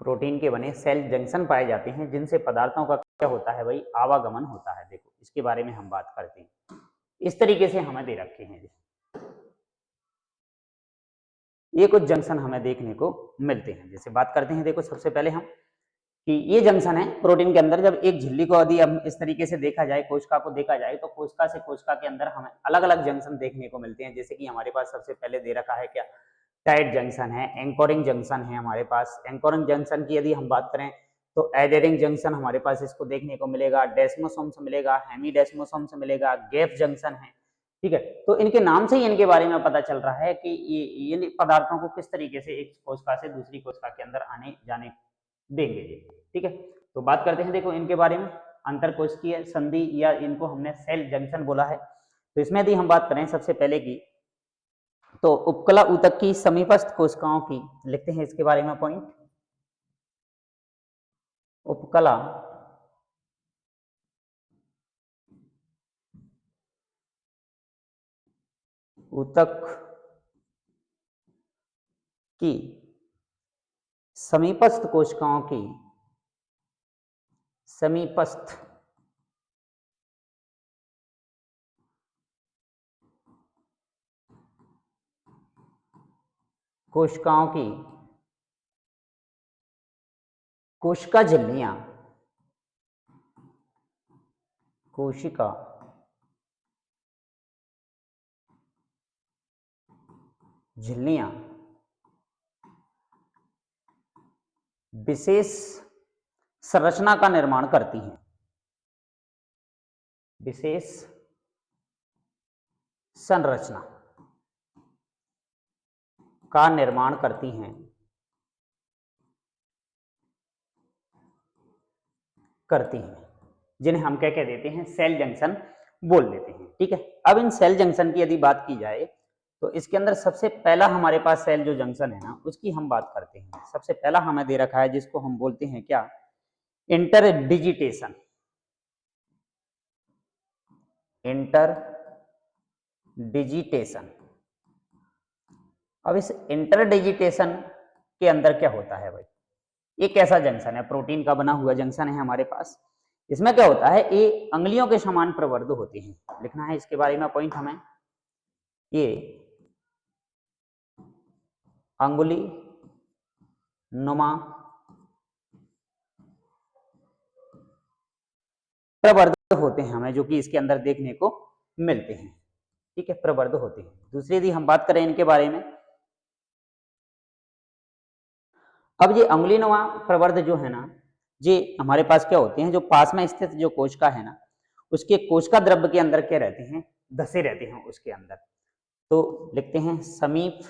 प्रोटीन के बने सेल जंक्शन पाए जाते हैं, जिनसे पदार्थों का क्या होता है भाई? आवागमन होता है। देखो इसके बारे में हम बात करते हैं, इस तरीके से हमें दे रखे हैं, ये कुछ जंक्शन हमें देखने को मिलते हैं। जैसे बात करते हैं, देखो सबसे पहले हम कि ये जंक्शन है प्रोटीन के अंदर। जब एक झिल्ली को यदि हम इस तरीके से देखा जाए, कोशिका को देखा जाए, तो कोशिका से कोशिका के अंदर हमें अलग अलग जंक्शन देखने को मिलते हैं। जैसे कि हमारे पास सबसे पहले दे रखा है क्या? टाइट जंक्शन है, एंकोरिंग जंक्शन है हमारे पास। एंकोरिंग जंक्शन की यदि हम बात करें तो एडेरिंग जंक्शन हमारे पास इसको देखने को मिलेगा, डेस्मोसोम से मिलेगा, हेमीडेस्मोसोम से मिलेगा, गैप जंक्शन है, ठीक है। तो इनके नाम से ही इनके बारे में पता चल रहा है कि ये पदार्थों को किस तरीके से एक कोशिका से दूसरी कोशिका के अंदर आने जाने देंगे, ठीक है। तो बात करते हैं देखो इनके बारे में, अंतर कोशिकीय संधि, या इनको हमने सेल जंक्शन बोला है। तो इसमें यदि हम बात करें सबसे पहले की, तो उपकला ऊतक की समीपस्थ कोशिकाओं की, लिखते हैं इसके बारे में पॉइंट। उपकला ऊतक की समीपस्थ कोशिकाओं की समीपस्थ कोशिकाओं की कोशिका झिल्लियां, कोशिका झिल्लियां विशेष संरचना का निर्माण करती हैं, विशेष संरचना का निर्माण करती हैं, जिन्हें हम क्या कह देते हैं, सेल जंक्शन बोल देते हैं। ठीक है, अब इन सेल जंक्शन की यदि बात की जाए तो इसके अंदर सबसे पहला हमारे पास सेल जो जंक्शन है ना, उसकी हम बात करते हैं। सबसे पहला हमें दे रखा है जिसको हम बोलते हैं क्या, इंटरडिजिटेशन। इंटरडिजिटेशन। अब इस इंटरडिजिटेशन के अंदर क्या होता है भाई, एक ऐसा जंक्शन है, प्रोटीन का बना हुआ जंक्शन है हमारे पास। इसमें क्या होता है, ये अंगुलियों के समान प्रवर्ध होते हैं, लिखना है इसके बारे में पॉइंट हमें। ये अंगुली नुमा प्रवर्ध होते हैं हमें, जो कि इसके अंदर देखने को मिलते हैं। ठीक है, प्रवर्ध होते हैं। दूसरी यदि हम बात करें इनके बारे में, अब ये अंगुलीनुमा प्रवर्ध जो है ना, ये हमारे पास क्या होते हैं, जो पास में स्थित जो कोशिका है ना, उसके कोशिका द्रव्य के अंदर क्या रहते हैं, धसे रहते हैं उसके अंदर। तो लिखते हैं समीप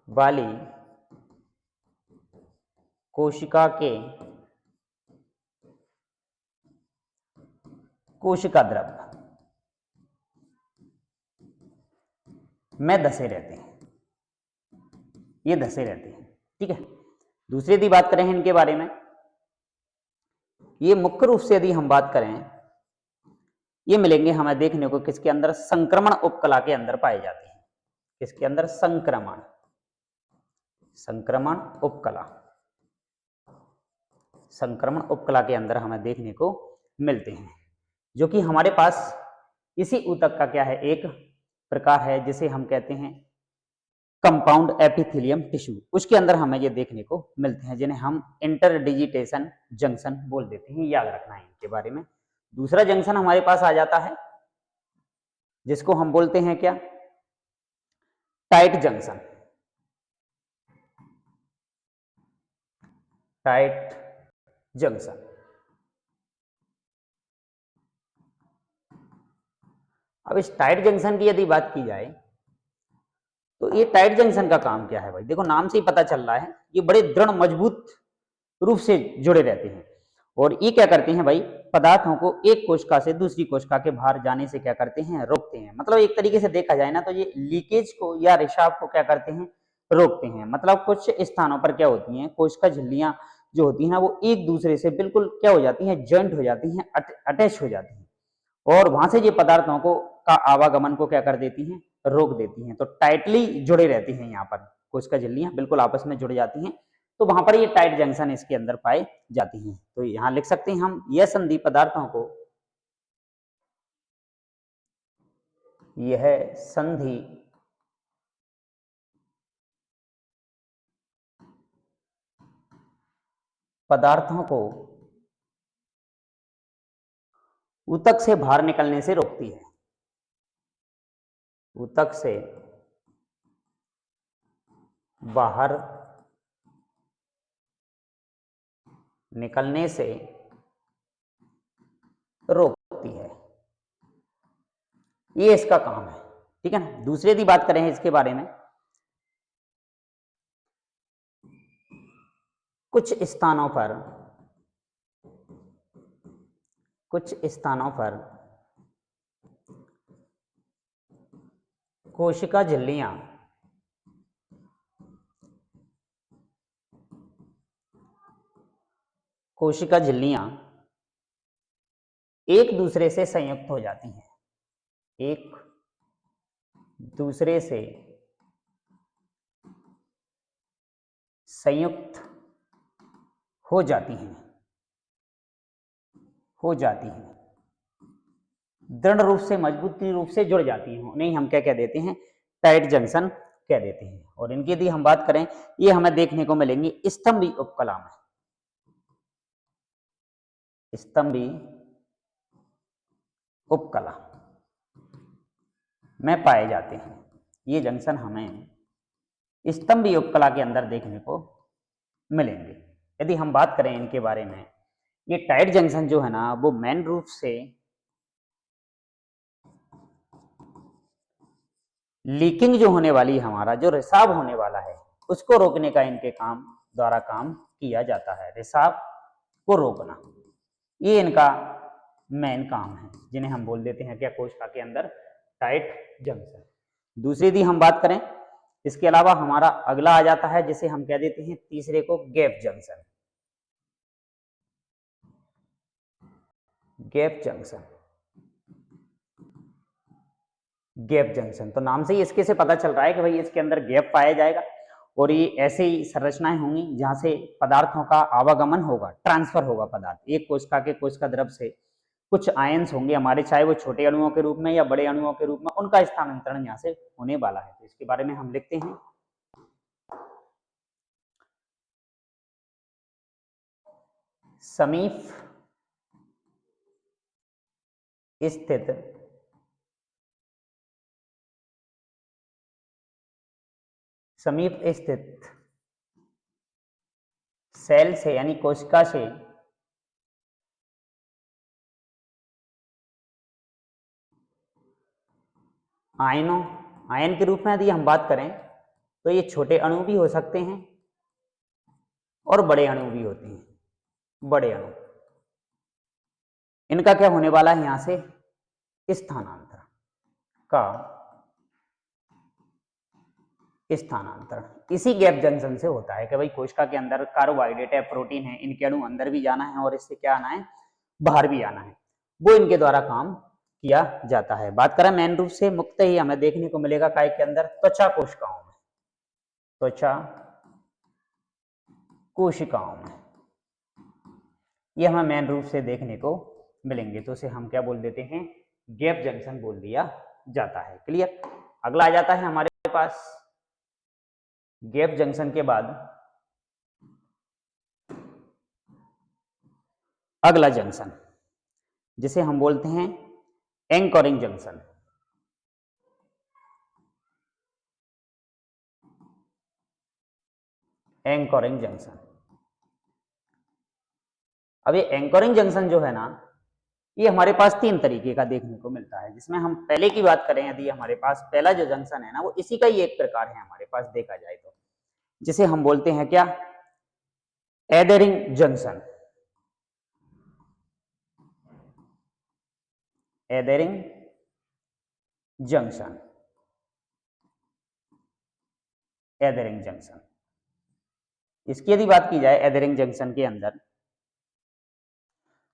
वाली कोशिका के कोशिका द्रव्य में धसे रहते हैं, ये धसे रहते हैं। ठीक है, दूसरी यदि बात करें इनके बारे में, ये मुख्य रूप से यदि हम बात करें, ये मिलेंगे हमें देखने को किसके अंदर, संक्रमण उपकला के अंदर पाए जाते हैं। किसके अंदर, संक्रमण संक्रमण उपकला, संक्रमण उपकला के अंदर हमें देखने को मिलते हैं, जो कि हमारे पास इसी ऊतक का क्या है, एक प्रकार है जिसे हम कहते हैं कंपाउंड एपिथेलियम टिश्यू। उसके अंदर हमें ये देखने को मिलते हैं, जिन्हें हम इंटरडिजिटेशन जंक्शन बोल देते हैं। याद रखना है इनके बारे में। दूसरा जंक्शन हमारे पास आ जाता है जिसको हम बोलते हैं क्या, टाइट जंक्शन। Tight junction. अब इस टाइट जंक्शन की यदि बात की जाए तो ये टाइट जंक्शन का काम क्या है भाई, देखो नाम से ही पता चल रहा है, ये बड़े दृढ़ मजबूत रूप से जुड़े रहते हैं। और ये क्या करते हैं भाई, पदार्थों को एक कोशिका से दूसरी कोशिका के बाहर जाने से क्या करते हैं, रोकते हैं। मतलब एक तरीके से देखा जाए ना तो ये लीकेज को या रिसाव को क्या करते हैं, रोकते हैं। मतलब कुछ स्थानों पर क्या होती हैं, कोशिका झिल्लियां जो होती है ना, वो एक दूसरे से बिल्कुल क्या हो जाती हैं, ज्वाइंट हो जाती हैं, अटैच हो जाती हैं, और वहां से ये पदार्थों को का आवागमन को क्या कर देती हैं, रोक देती हैं। तो टाइटली जुड़े रहती हैं, यहाँ पर कोशिका झिल्लियां बिल्कुल आपस में जुड़ जाती हैं, तो वहां पर ये टाइट जंक्शन इसके अंदर पाए जाती हैं। तो यहाँ लिख सकते हैं हम, यह संधि पदार्थों को, यह संधि पदार्थों को ऊतक से बाहर निकलने से रोकती है, ऊतक से बाहर निकलने से रोकती है, ये इसका काम है। ठीक है ना। दूसरी यदि बात करें इसके बारे में, कुछ स्थानों पर कोशिका झिल्लियां एक दूसरे से संयुक्त हो जाती हैं, एक दूसरे से संयुक्त हो जाती हैं, दृढ़ रूप से, मजबूती रूप से जुड़ जाती हैं। उन्हें हम क्या कह देते हैं? टाइट जंक्शन कह देते हैं। और इनकी यदि हम बात करें, ये हमें देखने को मिलेंगी स्तंभी उपकला में, स्तंभी उपकला में पाए जाते हैं। ये जंक्शन हमें स्तंभी उपकला के अंदर देखने को मिलेंगे। यदि हम बात करें इनके बारे में, ये टाइट जंक्शन जो है ना, वो मेन रूप से लीकिंग जो होने वाली, हमारा जो रिसाव होने वाला है, उसको रोकने का इनके द्वारा काम किया जाता है। रिसाव को रोकना, ये इनका मेन काम है, जिन्हें हम बोल देते हैं क्या? कोशिका के अंदर टाइट जंक्शन। दूसरी यदि हम बात करें, इसके अलावा हमारा अगला आ जाता है, जिसे हम कह देते हैं तीसरे को gap junction. Gap junction, gap junction तो नाम से ही इसके से पता चल रहा है कि भाई इसके अंदर गैप पाया जाएगा, और ये ऐसे ही संरचनाएं होंगी जहां से पदार्थों का आवागमन होगा, ट्रांसफर होगा पदार्थ। एक कोशिका के कोशिका द्रव से कुछ आयंस होंगे हमारे, चाहे वो छोटे अणुओं के रूप में या बड़े अणुओं के रूप में, उनका स्थानांतरण यहाँ से होने वाला है। तो इसके बारे में हम लिखते हैं समीप स्थित सेल से, यानी कोशिका से आयन के रूप में यदि हम बात करें, तो ये छोटे अणु भी हो सकते हैं और बड़े अणु भी होते हैं। बड़े अणु, इनका क्या होने वाला है? यहां से स्थानांतरण इसी गैप जंक्शन से होता है कि भाई कोशिका के अंदर कार्बोहाइड्रेट है, प्रोटीन है, इनके अणु अंदर भी जाना है और इससे क्या आना है? बाहर भी आना है। वो इनके द्वारा काम किया जाता है। बात करें मेन रूप से, मुक्त ही हमें देखने को मिलेगा काय के अंदर? त्वचा कोशिकाओं में, त्वचा कोशिकाओं में ये हमें मेन रूप से देखने को मिलेंगे। तो उसे हम क्या बोल देते हैं? गैप जंक्शन बोल दिया जाता है। क्लियर? अगला आ जाता है हमारे पास गैप जंक्शन के बाद अगला जंक्शन, जिसे हम बोलते हैं एंकरिंग जंक्शन। एंकरिंग जंक्शन, अब ये एंकरिंग जंक्शन जो है ना, ये हमारे पास तीन तरीके का देखने को मिलता है। जिसमें हम पहले की बात करें, यदि हमारे पास पहला जो जंक्शन है ना, वो इसी का ही एक प्रकार है हमारे पास देखा जाए तो, जिसे हम बोलते हैं क्या? Adhering junction. Adhering junction, adhering junction. इसकी यदि बात की जाए एडरिंग जंक्शन के अंदर,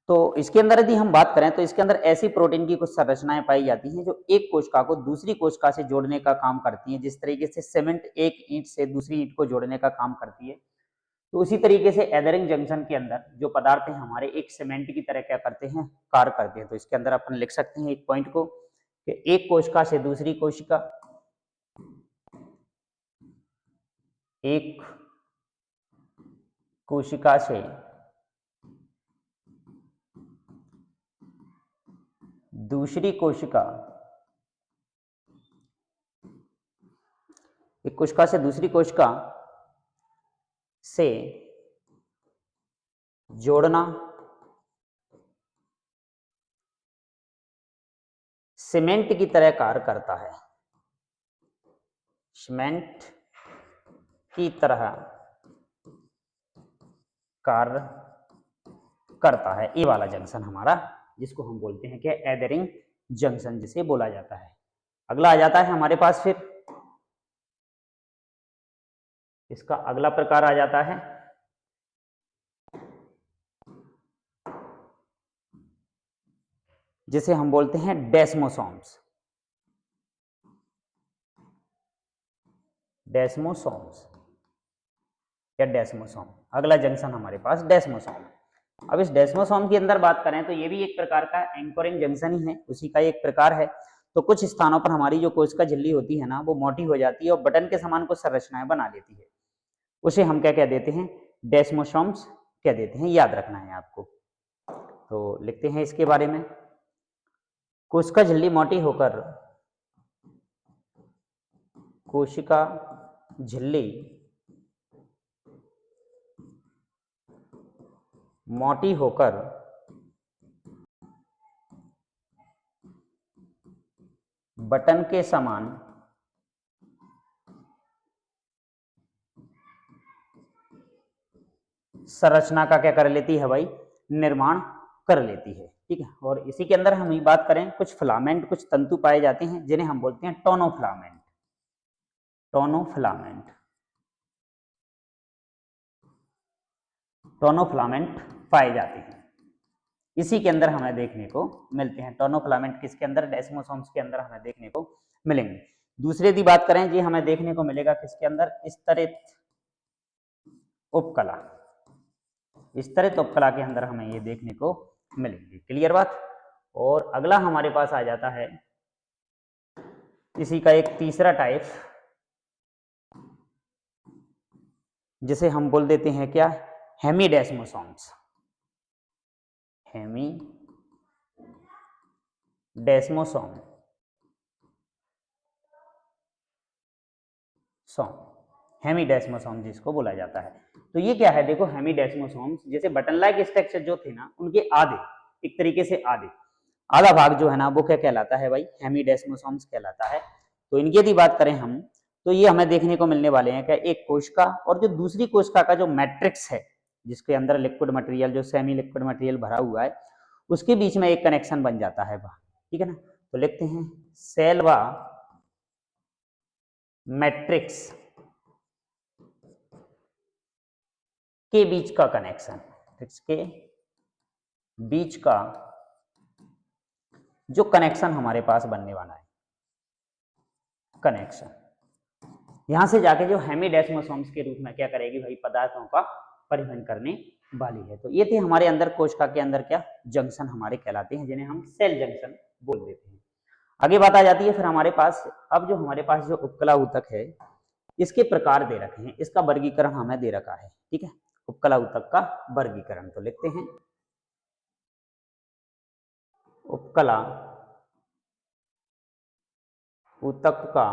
तो इसके अंदर यदि हम बात करें, तो इसके अंदर ऐसी प्रोटीन की कुछ संरचनाएं पाई जाती हैं जो एक कोशिका को दूसरी कोशिका से जोड़ने का काम करती हैं। जिस तरीके से सीमेंट एक ईंट से दूसरी ईंट को जोड़ने का काम करती है, तो उसी तरीके से एडरिंग जंक्शन के अंदर जो पदार्थ हैं हमारे, एक सीमेंट की तरह क्या करते हैं? कार्य करते हैं। तो इसके अंदर अपन लिख सकते हैं एक पॉइंट को कि एक कोशिका से दूसरी कोशिका, एक कोशिका से दूसरी कोशिका, एक कोशिका से दूसरी कोशिका से जोड़ना सीमेंट की तरह कार्य करता है। सीमेंट की तरह कार्य करता है, ये वाला जंक्शन हमारा, जिसको हम बोलते हैं कि एडरिंग जंक्शन जिसे बोला जाता है। अगला आ जाता है हमारे पास फिर इसका अगला प्रकार आ जाता है जिसे हम बोलते हैं डेस्मोसोम्स। डेस्मोसोम्स या डेस्मोसोम, अगला जंक्शन हमारे पास डेस्मोसोम। अब इस डेस्मोसोम के अंदर बात करें तो ये भी एक प्रकार का एंकरिंग जंक्शन ही है, उसी का एक प्रकार है। तो कुछ स्थानों पर हमारी जो कोशिका झिल्ली होती है ना, वो मोटी हो जाती है और बटन के समान कुछ संरचनाएं बना लेती है। उसे हम क्या कह देते हैं? डेस्मोसोम्स कह देते हैं। याद रखना है आपको। तो लिखते हैं इसके बारे में। कोशिका झिल्ली मोटी होकर कोशिका झिल्ली मोटी होकर बटन के समान संरचना का क्या कर लेती है भाई? निर्माण कर लेती है। ठीक है। और इसी के अंदर हम बात करें, कुछ फिलामेंट, कुछ तंतु पाए जाते हैं जिन्हें हम बोलते हैं टोनोफिलामेंट। टोनोफिलामेंट, टोनोफिलामेंट पाए जाते हैं, इसी के अंदर हमें देखने को मिलते हैं। टोनोफिलामेंट किसके अंदर? डेस्मोसोम्स के अंदर हमें देखने को मिलेंगे। दूसरे की बात करें जी, हमें देखने को मिलेगा किसके अंदर? स्तरित उपकला। स्तरित उपकला के अंदर हमें ये देखने को मिलेंगे। क्लियर बात? और अगला हमारे पास आ जाता है इसी का एक तीसरा टाइप, जिसे हम बोल देते हैं क्या? हेमीडेस्मोसोम्स। हेमीडेस्मोसोम हेमीडेस्मोसोम जिसको बोला जाता है। तो ये क्या है? देखो, हेमीडेस्मोसोम्स जैसे बटन लाइक स्ट्रक्चर जो थे ना, उनके आधे, एक तरीके से आधा भाग जो है ना, वो क्या कहलाता है भाई? हेमीडेस्मोसोम्स कहलाता है। तो इनकी यदि बात करें हम, तो ये हमें देखने को मिलने वाले हैं क्या? एक कोशिका और जो दूसरी कोशिका का जो मैट्रिक्स है, जिसके अंदर लिक्विड मटेरियल, जो सेमी लिक्विड मटेरियल भरा हुआ है, उसके बीच में एक कनेक्शन बन जाता है। ठीक है ना? तो लिखते हैं सेल व मैट्रिक्स के बीच का कनेक्शन, इसके बीच का जो कनेक्शन हमारे पास बनने वाला है, कनेक्शन, यहां से जाके जो हेमीडेस्मोसोम्स के रूप में क्या करेगी भाई? पदार्थों का परिवहन करने वाली है। तो ये थे हमारे अंदर कोशिका के अंदर क्या जंक्शन हमारे कहलाते हैं, जिन्हें हम सेल जंक्शन बोल देते हैं। आगे बात आ जाती है फिर हमारे पास, अब जो हमारे पास जो उपकला ऊतक है, इसके प्रकार दे रखे हैं, इसका वर्गीकरण हमें दे रखा है। ठीक है, उपकला ऊतक का वर्गीकरण तो लिखते हैं उपकला ऊतक का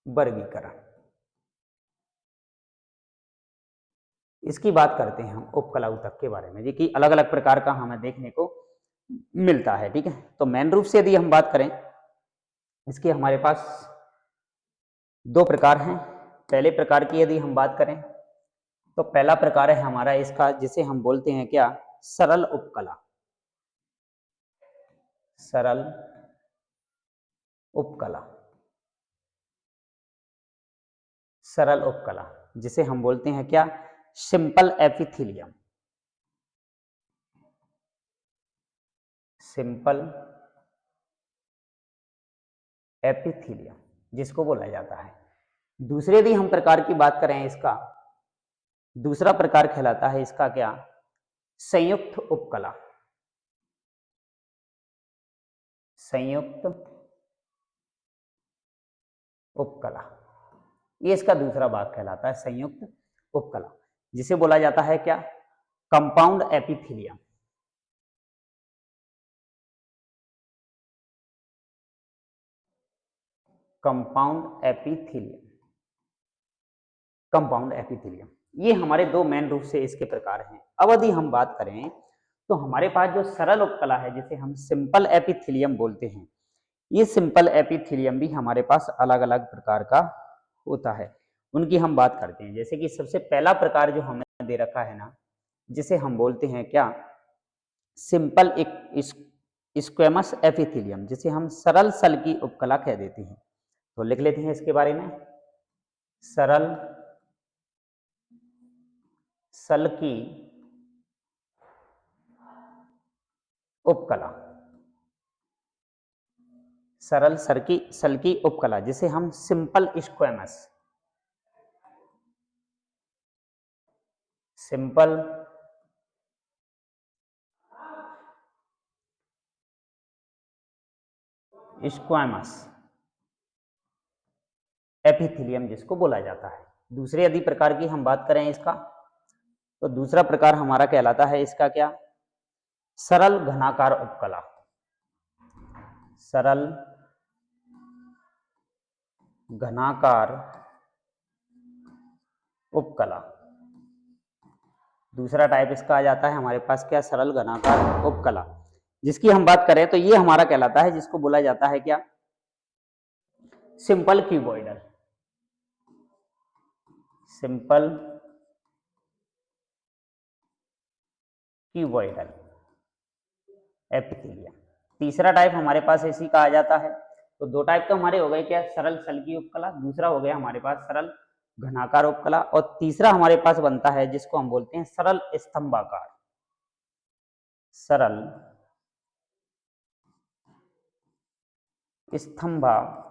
वर्गीकरण। इसकी बात करते हैं हम उपकला ऊतक के बारे में, जी कि अलग अलग प्रकार का हमें देखने को मिलता है। ठीक है, तो मेन रूप से यदि हम बात करें, इसके हमारे पास दो प्रकार हैं। पहले प्रकार की यदि हम बात करें, तो पहला प्रकार है हमारा इसका, जिसे हम बोलते हैं क्या? सरल उपकला। सरल उपकला, सरल उपकला, जिसे हम बोलते हैं क्या? Simple epithelium. सिंपल एपिथेलियम जिसको बोला जाता है। दूसरे यदि हम प्रकार की बात करें, इसका दूसरा प्रकार कहलाता है इसका क्या? संयुक्त उपकला। संयुक्त उपकला, ये इसका दूसरा भाग कहलाता है, संयुक्त उपकला, जिसे बोला जाता है क्या? Compound epithelium. Compound epithelium, compound epithelium, ये हमारे दो मेन रूप से इसके प्रकार हैं। अब यदि हम बात करें, तो हमारे पास जो सरल उपकला है, जिसे हम सिंपल एपिथेलियम बोलते हैं, ये सिंपल एपिथेलियम भी हमारे पास अलग अलग प्रकार का होता है। उनकी हम बात करते हैं। जैसे कि सबसे पहला प्रकार जो हमें दे रखा है ना, जिसे हम बोलते हैं क्या? सिंपल स्क्वेमस एपिथेलियम, जिसे हम सरल सल की उपकला कह देते हैं। तो लिख लेते हैं इसके बारे में, सरल सल की उपकला, सरल सल की उपकला, जिसे हम simple squamous, simple squamous epithelium जिसको बोला जाता है। दूसरे यदि प्रकार की हम बात करें इसका, तो दूसरा प्रकार हमारा कहलाता है इसका क्या, सरल घनाकार उपकला, सरल घनाकार उपकला। दूसरा टाइप इसका आ जाता है हमारे पास क्या, सरल घनाकार उपकला। जिसकी हम बात करें तो ये हमारा कहलाता है, जिसको बोला जाता है क्या, simple cuboidal, simple cuboidal epithelium. तीसरा टाइप हमारे पास इसी का आ जाता है। तो दो टाइप तो हमारे हो गए क्या, सरल सल की उपकला, दूसरा हो गया हमारे पास सरल घनाकार उपकला, और तीसरा हमारे पास बनता है जिसको हम बोलते हैं सरल स्तंभाकार, सरल स्तंभाकार,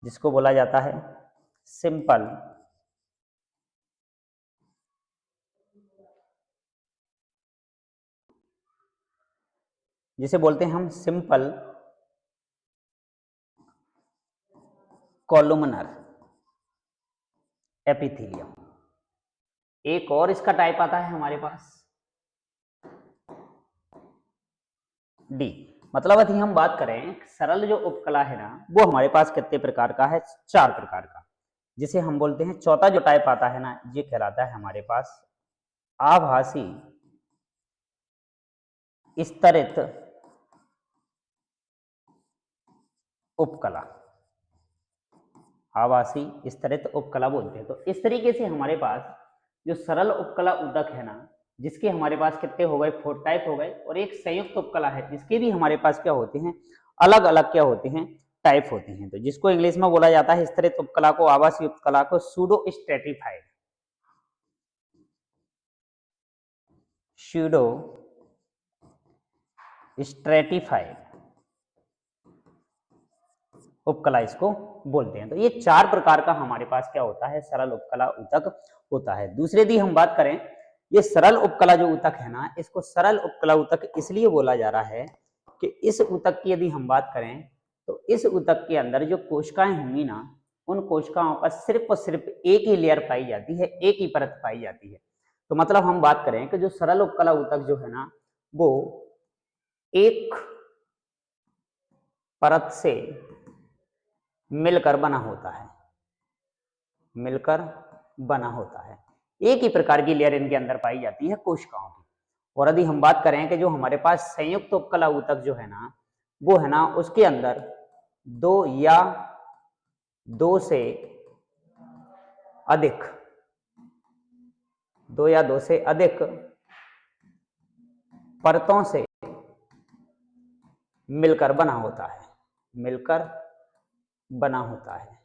जिसको बोला जाता है सिंपल जिसे बोलते हैं हम सिंपल कॉलुमनर एपिथेलियम। एक और इसका टाइप आता है हमारे पास डी। मतलब यदि हम बात करें सरल जो उपकला है ना, वो हमारे पास कितने प्रकार का है, 4 प्रकार का, जिसे हम बोलते हैं, चौथा जो टाइप आता है ना, ये कहलाता है हमारे पास आभासी स्तरित उपकला, आभासी स्तरित उपकला बोलते हैं। तो इस तरीके से हमारे पास जो सरल उपकला उदक है ना, जिसके हमारे पास कितने हो गए, 4 टाइप हो गए, और एक संयुक्त उपकला है जिसके भी हमारे पास क्या होते हैं, अलग अलग क्या होते हैं, टाइप होते हैं। तो जिसको इंग्लिश में बोला जाता है स्तरित उपकला को, आवासीय उपकला को सूडो स्ट्रेटिफाइड, सूडो स्ट्रेटिफाइड उपकला इसको बोलते हैं। तो ये 4 प्रकार का हमारे पास क्या होता है, सरल उपकला ऊतक होता है। दूसरे दी हम बात करें, ये सरल उपकला जो ऊतक है ना, इसको सरल उपकला ऊतक इसलिए बोला जा रहा है कि इस ऊतक की यदि हम बात करें तो इस ऊतक के अंदर जो कोशिकाएं होंगी ना, उन कोशिकाओं पर सिर्फ और सिर्फ एक ही लेयर पाई जाती है, एक ही परत पाई जाती है। तो मतलब हम बात करें कि जो सरल उपकला ऊतक जो है ना, वो एक परत से मिलकर बना होता है, मिलकर बना होता है, एक ही प्रकार की लेयर इनके अंदर पाई जाती है कोशिकाओं की। और यदि हम बात करें कि जो हमारे पास संयुक्त उपकला ऊतक जो है ना, वो है ना, उसके अंदर 2 या 2 से अधिक 2 या 2 से अधिक परतों से मिलकर बना होता है, मिलकर बना होता है,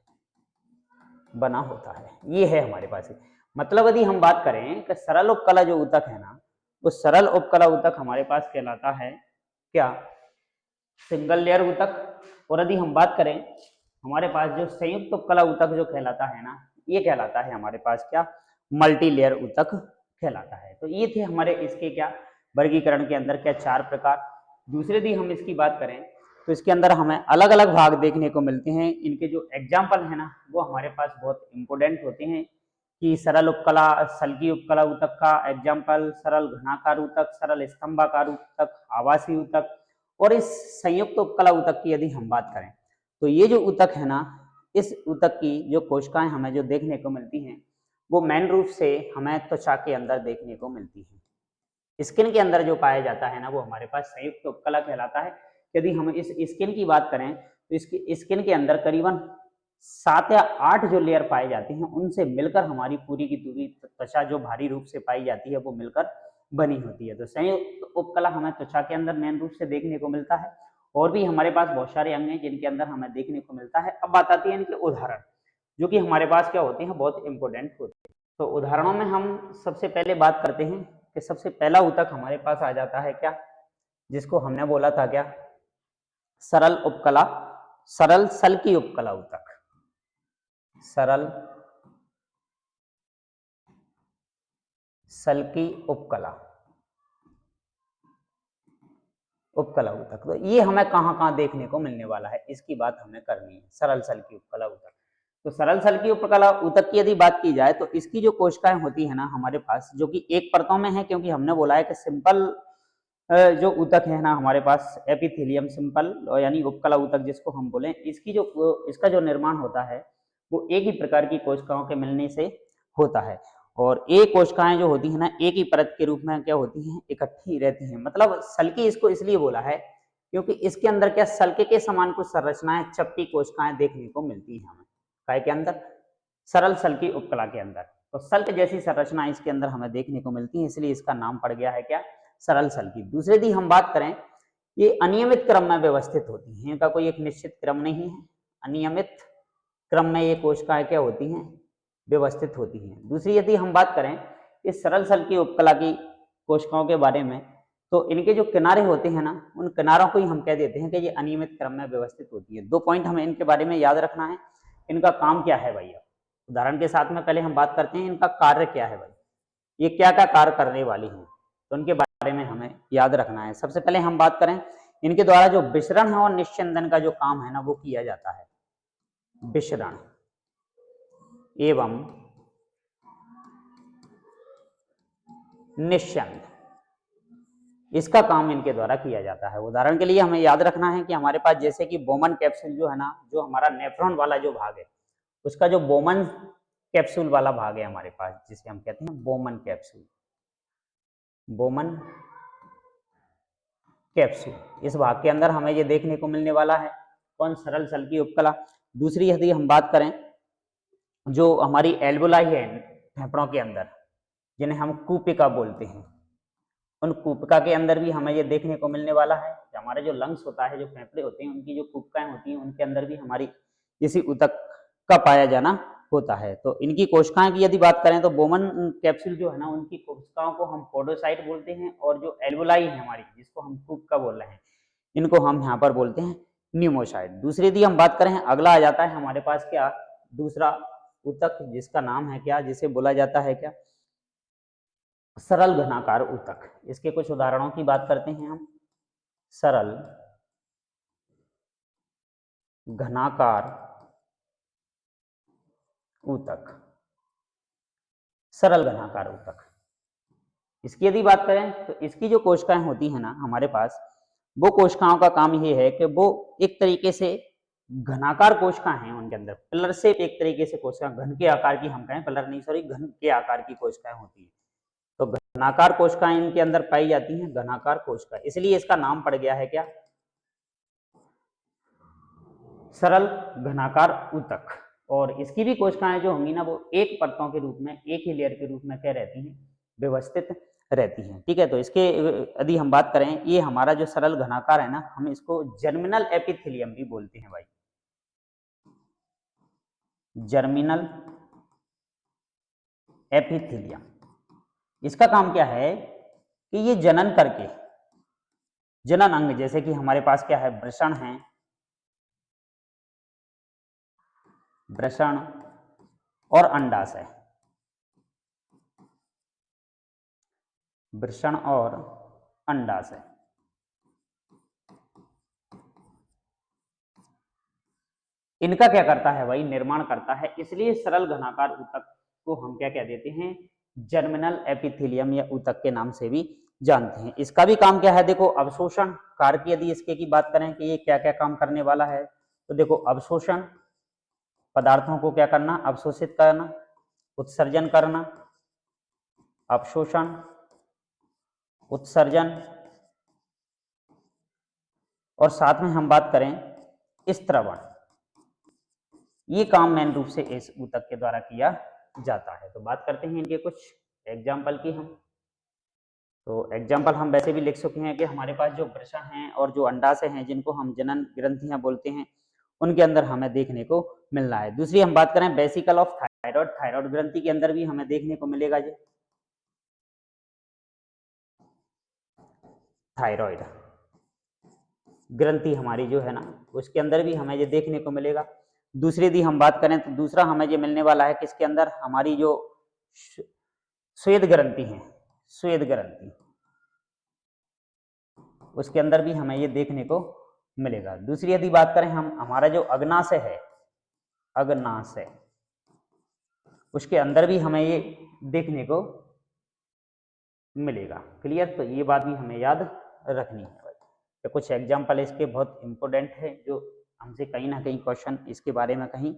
बना होता है। ये है हमारे पास। मतलब यदि हम बात करें कि सरल उपकला जो ऊतक है ना, वो सरल उपकला ऊतक हमारे पास कहलाता है क्या, सिंगल लेयर ऊतक। और यदि हम बात करें हमारे पास जो संयुक्त उपकला ऊतक जो कहलाता है ना, ये कहलाता है हमारे पास क्या, मल्टी लेयर ऊतक कहलाता है। तो ये थे हमारे इसके क्या, वर्गीकरण के अंदर क्या 4 प्रकार। दूसरे दी हम इसकी बात करें तो इसके अंदर हमें अलग अलग भाग देखने को मिलते हैं। इनके जो एग्जाम्पल है ना, वो हमारे पास बहुत इंपॉर्टेंट होते हैं कि सरल उपकला, सल्की उपकला ऊतक का एग्जाम्पल, सरल घनाकार ऊतक, सरल स्तंभाकार ऊतक, आवासीय ऊतक, और इस संयुक्त उपकला ऊतक की यदि हम बात करें तो ये जो ऊतक है ना, इस ऊतक की जो कोशिकाएं हमें जो देखने को मिलती हैं, वो मेन रूप से हमें त्वचा के अंदर देखने को मिलती है। स्किन के अंदर जो पाया जाता है ना, वो हमारे पास संयुक्त उपकला कहलाता है। यदि हम इस स्किन की बात करें तो इसकी स्किन के अंदर करीबन 7 या 8 जो लेयर पाए जाते हैं, उनसे मिलकर हमारी पूरी की पूरी त्वचा जो भारी रूप से पाई जाती है, वो मिलकर बनी होती है। तो संयुक्त उपकला हमें त्वचा के अंदर मेन रूप से देखने को मिलता है, और भी हमारे पास बहुत सारे अंग हैं जिनके अंदर हमें देखने को मिलता है। अब बात आती है इनके उदाहरण, जो कि हमारे पास क्या होते हैं, बहुत इंपॉर्टेंट होते हैं। तो उदाहरणों में हम सबसे पहले बात करते हैं कि सबसे पहला ऊतक हमारे पास आ जाता है क्या, जिसको हमने बोला था क्या, सरल उपकला, सरल सल्की उपकला ऊतक, सरल सल्की उपकला ऊतक। तो ये हमें कहाँ कहाँ देखने को मिलने वाला है, इसकी बात हमें करनी है, सरल सल्की उपकला ऊतक। तो सरल सल्की उपकला ऊतक की यदि बात की जाए तो इसकी जो कोशिकाएं होती है ना हमारे पास, जो कि एक परतों में है, क्योंकि हमने बोला है कि सिंपल जो ऊतक है ना हमारे पास एपिथेलियम सिंपल, यानी उपकला ऊतक जिसको हम बोले, इसका जो निर्माण होता है वो एक ही प्रकार की कोशिकाओं के मिलने से होता है। और एक कोशिकाएं जो होती है ना एक ही परत के रूप में क्या होती हैं, इकट्ठी रहती हैं। मतलब सल्की इसको इसलिए बोला है क्योंकि इसके अंदर क्या सल्के के समान कुछ संरचनाएं, चपटी कोशिकाएं देखने को मिलती हैं हमें, काय के अंदर, सरल सल्की उपकला के अंदर। तो सल्क जैसी संरचना इसके अंदर हमें देखने को मिलती है, इसलिए इसका नाम पड़ गया है क्या, सरल सल्की। दूसरे दी हम बात करें, ये अनियमित क्रम में व्यवस्थित होती हैं, इनका कोई एक निश्चित क्रम नहीं है, अनियमित क्रम में ये कोशिकाएं क्या होती हैं, व्यवस्थित होती हैं। दूसरी यदि हम बात करें इस सरल सल्की उपकला की कोशिकाओं के बारे में, तो इनके जो किनारे होते हैं ना, उन किनारों को ही हम कह देते हैं कि ये अनियमित क्रम में व्यवस्थित होती है। 2 पॉइंट हमें इनके बारे में याद रखना है, इनका काम क्या है भैया, उदाहरण के साथ में पहले हम बात करते हैं इनका कार्य क्या है भाई, ये क्या क्या कार्य करने वाली हैं, तो उनके बारे में हमें याद रखना है। सबसे पहले हम बात करें, इनके द्वारा जो विसरण है और निश्चंदन का जो काम है ना वो किया जाता है, विसरण एवं निश्चंद, इसका काम इनके द्वारा किया जाता है। उदाहरण के लिए हमें याद रखना है कि हमारे पास जैसे कि बोमन कैप्सूल जो है ना, जो हमारा नेफ्रॉन वाला जो भाग है, उसका जो बोमन कैप्सूल वाला भाग है हमारे पास, जिसे हम कहते हैं बोमन कैप्सूल, बोमन कैप्सूल, इस भाग के अंदर हमें ये देखने को मिलने वाला है कौन, सरल सल्की उपकला। दूसरी यदि हम बात करें, जो हमारी एल्वोलाई है फेफड़ों के अंदर, जिन्हें हम कूपिका बोलते हैं, उन कूपिका के अंदर भी हमें ये देखने को मिलने वाला है कि हमारे जो लंग्स होता है, जो फेफड़े होते हैं, उनकी जो कूपिकाएं होती हैं, उनके अंदर भी हमारी इसी ऊतक का पाया जाना होता है। तो इनकी कोशिकाएं की यदि बात करें तो बोमन कैप्सूल जो है ना, उनकी कोशिकाओं को हम पोडोसाइट बोलते हैं, और जो एल्वोलाई है हमारी, जिसको हम कूपिका बोल रहे हैं, इनको हम यहाँ पर बोलते हैं न्यूमोसाइट। दूसरी यदि हम बात करें, अगला आ जाता है हमारे पास क्या, दूसरा ऊतक, जिसका नाम है क्या, जिसे बोला जाता है क्या, सरल घनाकार ऊतक। इसके कुछ उदाहरणों की बात करते हैं हम, सरल घनाकार ऊतक, सरल घनाकार ऊतक। इसकी यदि बात करें तो इसकी जो कोशिकाएं होती हैं ना हमारे पास, वो कोशिकाओं का काम ये है कि वो एक तरीके से घनाकार कोशिकाएं हैं, उनके अंदर पिलर शेप एक तरीके से कोशिका, घन के आकार की, हम कहें पिलर नहीं सॉरी, घन के आकार की कोशिकाएं होती हैं। तो घनाकार कोशिकाएं इनके अंदर पाई जाती हैं, घनाकार कोशिका, इसलिए इसका नाम पड़ गया है क्या, सरल घनाकार ऊतक। और इसकी भी कोशिकाएं जो होंगी ना, वो एक परतों के रूप में, एक ही लेयर के रूप में क्या रहती हैं, व्यवस्थित रहती हैं। ठीक है, तो इसके यदि हम बात करें, ये हमारा जो सरल घनाकार है ना, हम इसको जर्मिनल एपिथेलियम भी बोलते हैं भाई, जर्मिनल एपिथेलियम। इसका काम क्या है कि ये जनन करके, जनन अंग, जैसे कि हमारे पास क्या है, वृषण है, वृषण और अंडाशय, वृषण और अंडाशय, इनका क्या करता है भाई, निर्माण करता है। इसलिए सरल घनाकार ऊतक को हम क्या कह देते हैं, जर्मिनल एपिथेलियम या ऊतक के नाम से भी जानते हैं। इसका भी काम क्या है, देखो अवशोषण कार्य की यदि इसके की बात करें कि ये क्या क्या काम करने वाला है, तो देखो अवशोषण, पदार्थों को क्या करना, अवशोषित करना, उत्सर्जन करना, अवशोषण, उत्सर्जन, और साथ में हम बात करें स्त्रवण, ये काम मेन रूप से इस ऊतक के द्वारा किया जाता है। तो बात करते हैं इनके कुछ एग्जाम्पल की हम। तो एग्जाम्पल हम वैसे भी लिख सकते हैं कि हमारे पास जो वृषण हैं और जो अंडाशय हैं जिनको हम जनन ग्रंथियां बोलते हैं, उनके अंदर हमें देखने को मिल रहा है। दूसरी हम बात करें वेसिकल ऑफ थायराइड, थायराइड ग्रंथि के अंदर भी हमें देखने को मिलेगा जी थायराइड ग्रंथि हमारी जो है ना, उसके अंदर भी हमें ये देखने को मिलेगा। दूसरी यदि हम बात करें तो दूसरा हमें ये मिलने वाला है किसके अंदर, हमारी जो श्वेत ग्रंथि है, श्वेत ग्रंथि, उसके अंदर भी हमें ये देखने को मिलेगा। दूसरी यदि बात करें हम, हमारा जो अग्नाशय है, अग्नाशय, उसके अंदर भी हमें ये देखने को मिलेगा। क्लियर? तो ये बात भी हमें याद रखनी है भाई। तो कुछ एग्जाम्पल इसके बहुत इंपॉर्टेंट है जो हमसे कहीं ना कहीं क्वेश्चन इसके बारे में कहीं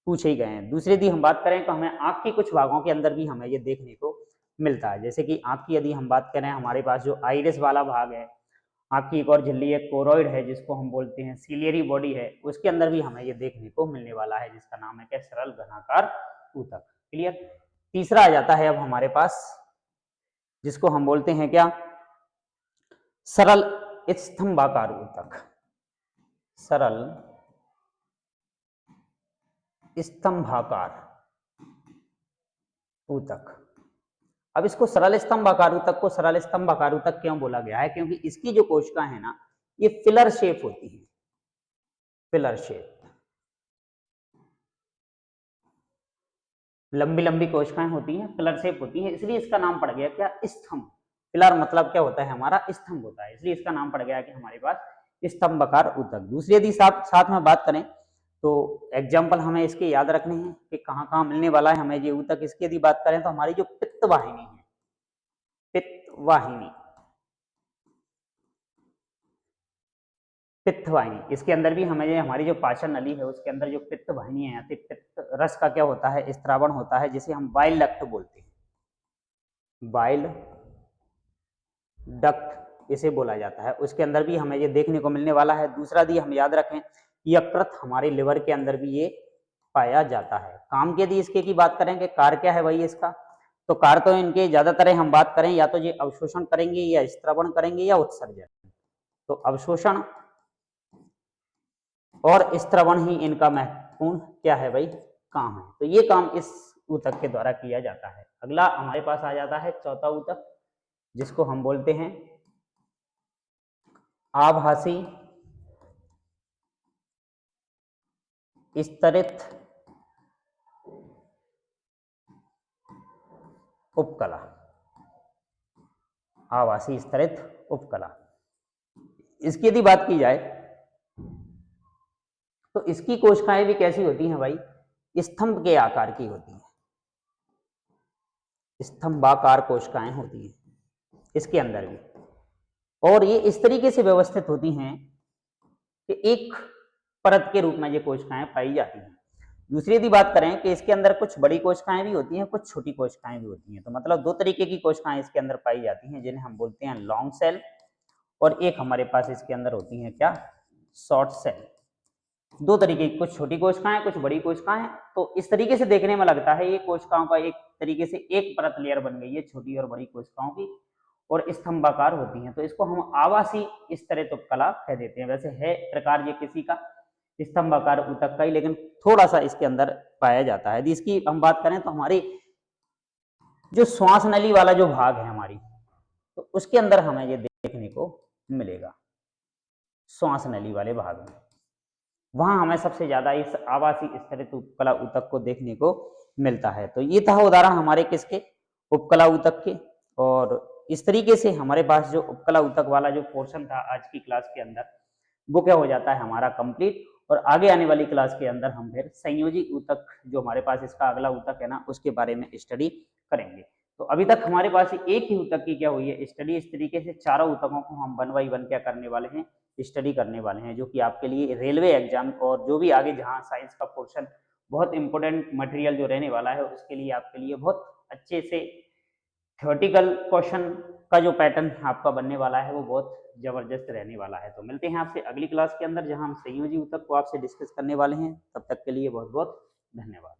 पूछे ही गए हैं। दूसरी यदि हम बात करें तो हमें आँख के कुछ भागों के अंदर भी हमें ये देखने को मिलता है। जैसे कि आँख की यदि हम बात करें, हमारे पास जो आइरिस वाला भाग है, आँख की एक और झिल्ली है कोरोइड है जिसको हम बोलते हैं, सीलियरी बॉडी है, उसके अंदर भी हमें ये देखने को मिलने वाला है जिसका नाम है क्या, सरल घनाकार ऊतक। क्लियर? तीसरा आ जाता है अब हमारे पास जिसको हम बोलते हैं क्या, सरल स्तंभाकार ऊतक, सरल स्तंभाकार ऊतक। अब इसको सरल स्तंभाकार ऊतक को सरल स्तंभाकार ऊतक क्यों बोला गया है, क्योंकि इसकी जो कोशिकाएं है ना, ये फिलर शेप होती है, फिलर शेप, लंबी लंबी कोशिकाएं होती हैं, फिलर शेप होती हैं, इसलिए इसका नाम पड़ गया क्या, स्तंभ। फिलर मतलब क्या होता है, हमारा स्तंभ होता है, इसलिए इसका नाम पड़ गया कि हमारे पास स्तंभाकार ऊतक। दूसरी यदि साथ में बात करें तो एग्जाम्पल हमें इसके याद रखने हैं कि कहाँ कहाँ मिलने वाला है हमें ये ऊतक। इसकी यदि बात करें तो हमारी जो पित्त वाहिनी है, पित्त वाहिनी, पित्त वाहिनी, इसके अंदर भी हमें ये हमारी जो पाचन नली है उसके अंदर जो पित्त वाहिनी है, पित्त रस का क्या होता है, स्त्रावण होता है, जिसे हम बाइल डक्ट बोलते हैं, बाइल डक्ट इसे बोला जाता है। उसके अंदर भी हमें ये देखने को मिलने वाला है। दूसरा दी हम याद रखें, यकृत हमारे लिवर के अंदर भी ये पाया जाता है। काम के यदि इसके की बात करें कि कार्य क्या है भाई इसका, तो कार्य तो इनके ज्यादातर हम बात करें या तो ये अवशोषण करेंगे या स्त्रावण करेंगे या उत्सर्जन। तो अवशोषण और स्त्रावण ही इनका महत्वपूर्ण क्या है भाई, काम है। तो ये काम इस ऊतक के द्वारा किया जाता है। अगला हमारे पास आ जाता है चौथा ऊतक जिसको हम बोलते हैं आभासी स्तरित उपकला, आभासी स्तरित उपकला। इसकी यदि बात की जाए तो इसकी कोशिकाएं भी कैसी होती हैं भाई, स्तंभ के आकार की होती हैं, स्तंभाकार कोशिकाएं होती हैं इसके अंदर भी, और ये इस तरीके से व्यवस्थित होती हैं कि एक परत के रूप में ये कोशिकाएं पाई जाती हैं। दूसरी यदि बात करें कि इसके अंदर कुछ बड़ी कोशिकाएं भी होती हैं, कुछ छोटी कोशिकाएं भी होती हैं। तो मतलब दो तरीके की कोशिकाएं इसके अंदर पाई जाती हैं जिन्हें हम बोलते हैं लॉन्ग सेल, और एक हमारे पास इसके अंदर होती हैं क्या, शॉर्ट सेल। दो तरीके की, कुछ छोटी कोशिकाएं कुछ बड़ी कोशिकाएं। तो इस तरीके से देखने में लगता है ये कोशिकाओं का एक तरीके से एक परत लेयर बन गई है छोटी और बड़ी कोशिकाओं की, और स्तंभाकार होती हैं। तो इसको हम आवासी स्तरित उपकला कह देते हैं। वैसे है प्रकार ये किसी का स्तंभाकार ऊतक का ही, लेकिन थोड़ा सा इसके अंदर पाया जाता है। यदि इसकी हम बात करें तो हमारी जो श्वास नली वाला जो भाग है हमारी, तो उसके अंदर हमें ये देखने को मिलेगा, श्वास नली वाले भाग में, वहां हमें सबसे ज्यादा इस आवासी स्तरित उपकला ऊतक को देखने को मिलता है। तो ये था उदाहरण हमारे किसके, उपकला ऊतक के। और इस तरीके से हमारे पास जो उपकला ऊतक वाला जो पोर्शन था आज की क्लास के अंदर, वो क्या हो जाता है हमारा कंप्लीट। और आगे आने वाली क्लास के अंदर हम फिर संयोजी ऊतक जो हमारे पास इसका अगला ऊतक है ना, उसके बारे में स्टडी करेंगे। तो अभी तक हमारे पास एक ही ऊतक की क्या हुई है स्टडी। इस तरीके से चारों ऊतकों को हम 1 बाय 1 क्या करने वाले हैं, स्टडी करने वाले हैं, जो कि आपके लिए रेलवे एग्जाम और जो भी आगे जहां साइंस का पोर्शन बहुत इंपॉर्टेंट मटेरियल जो रहने वाला है, उसके लिए आपके लिए बहुत अच्छे से थ्योरेटिकल क्वेश्चन का जो पैटर्न आपका बनने वाला है वो बहुत जबरदस्त रहने वाला है। तो मिलते हैं आपसे अगली क्लास के अंदर जहां हम संयोजी ऊतक को आपसे डिस्कस करने वाले हैं। तब तक के लिए बहुत बहुत धन्यवाद।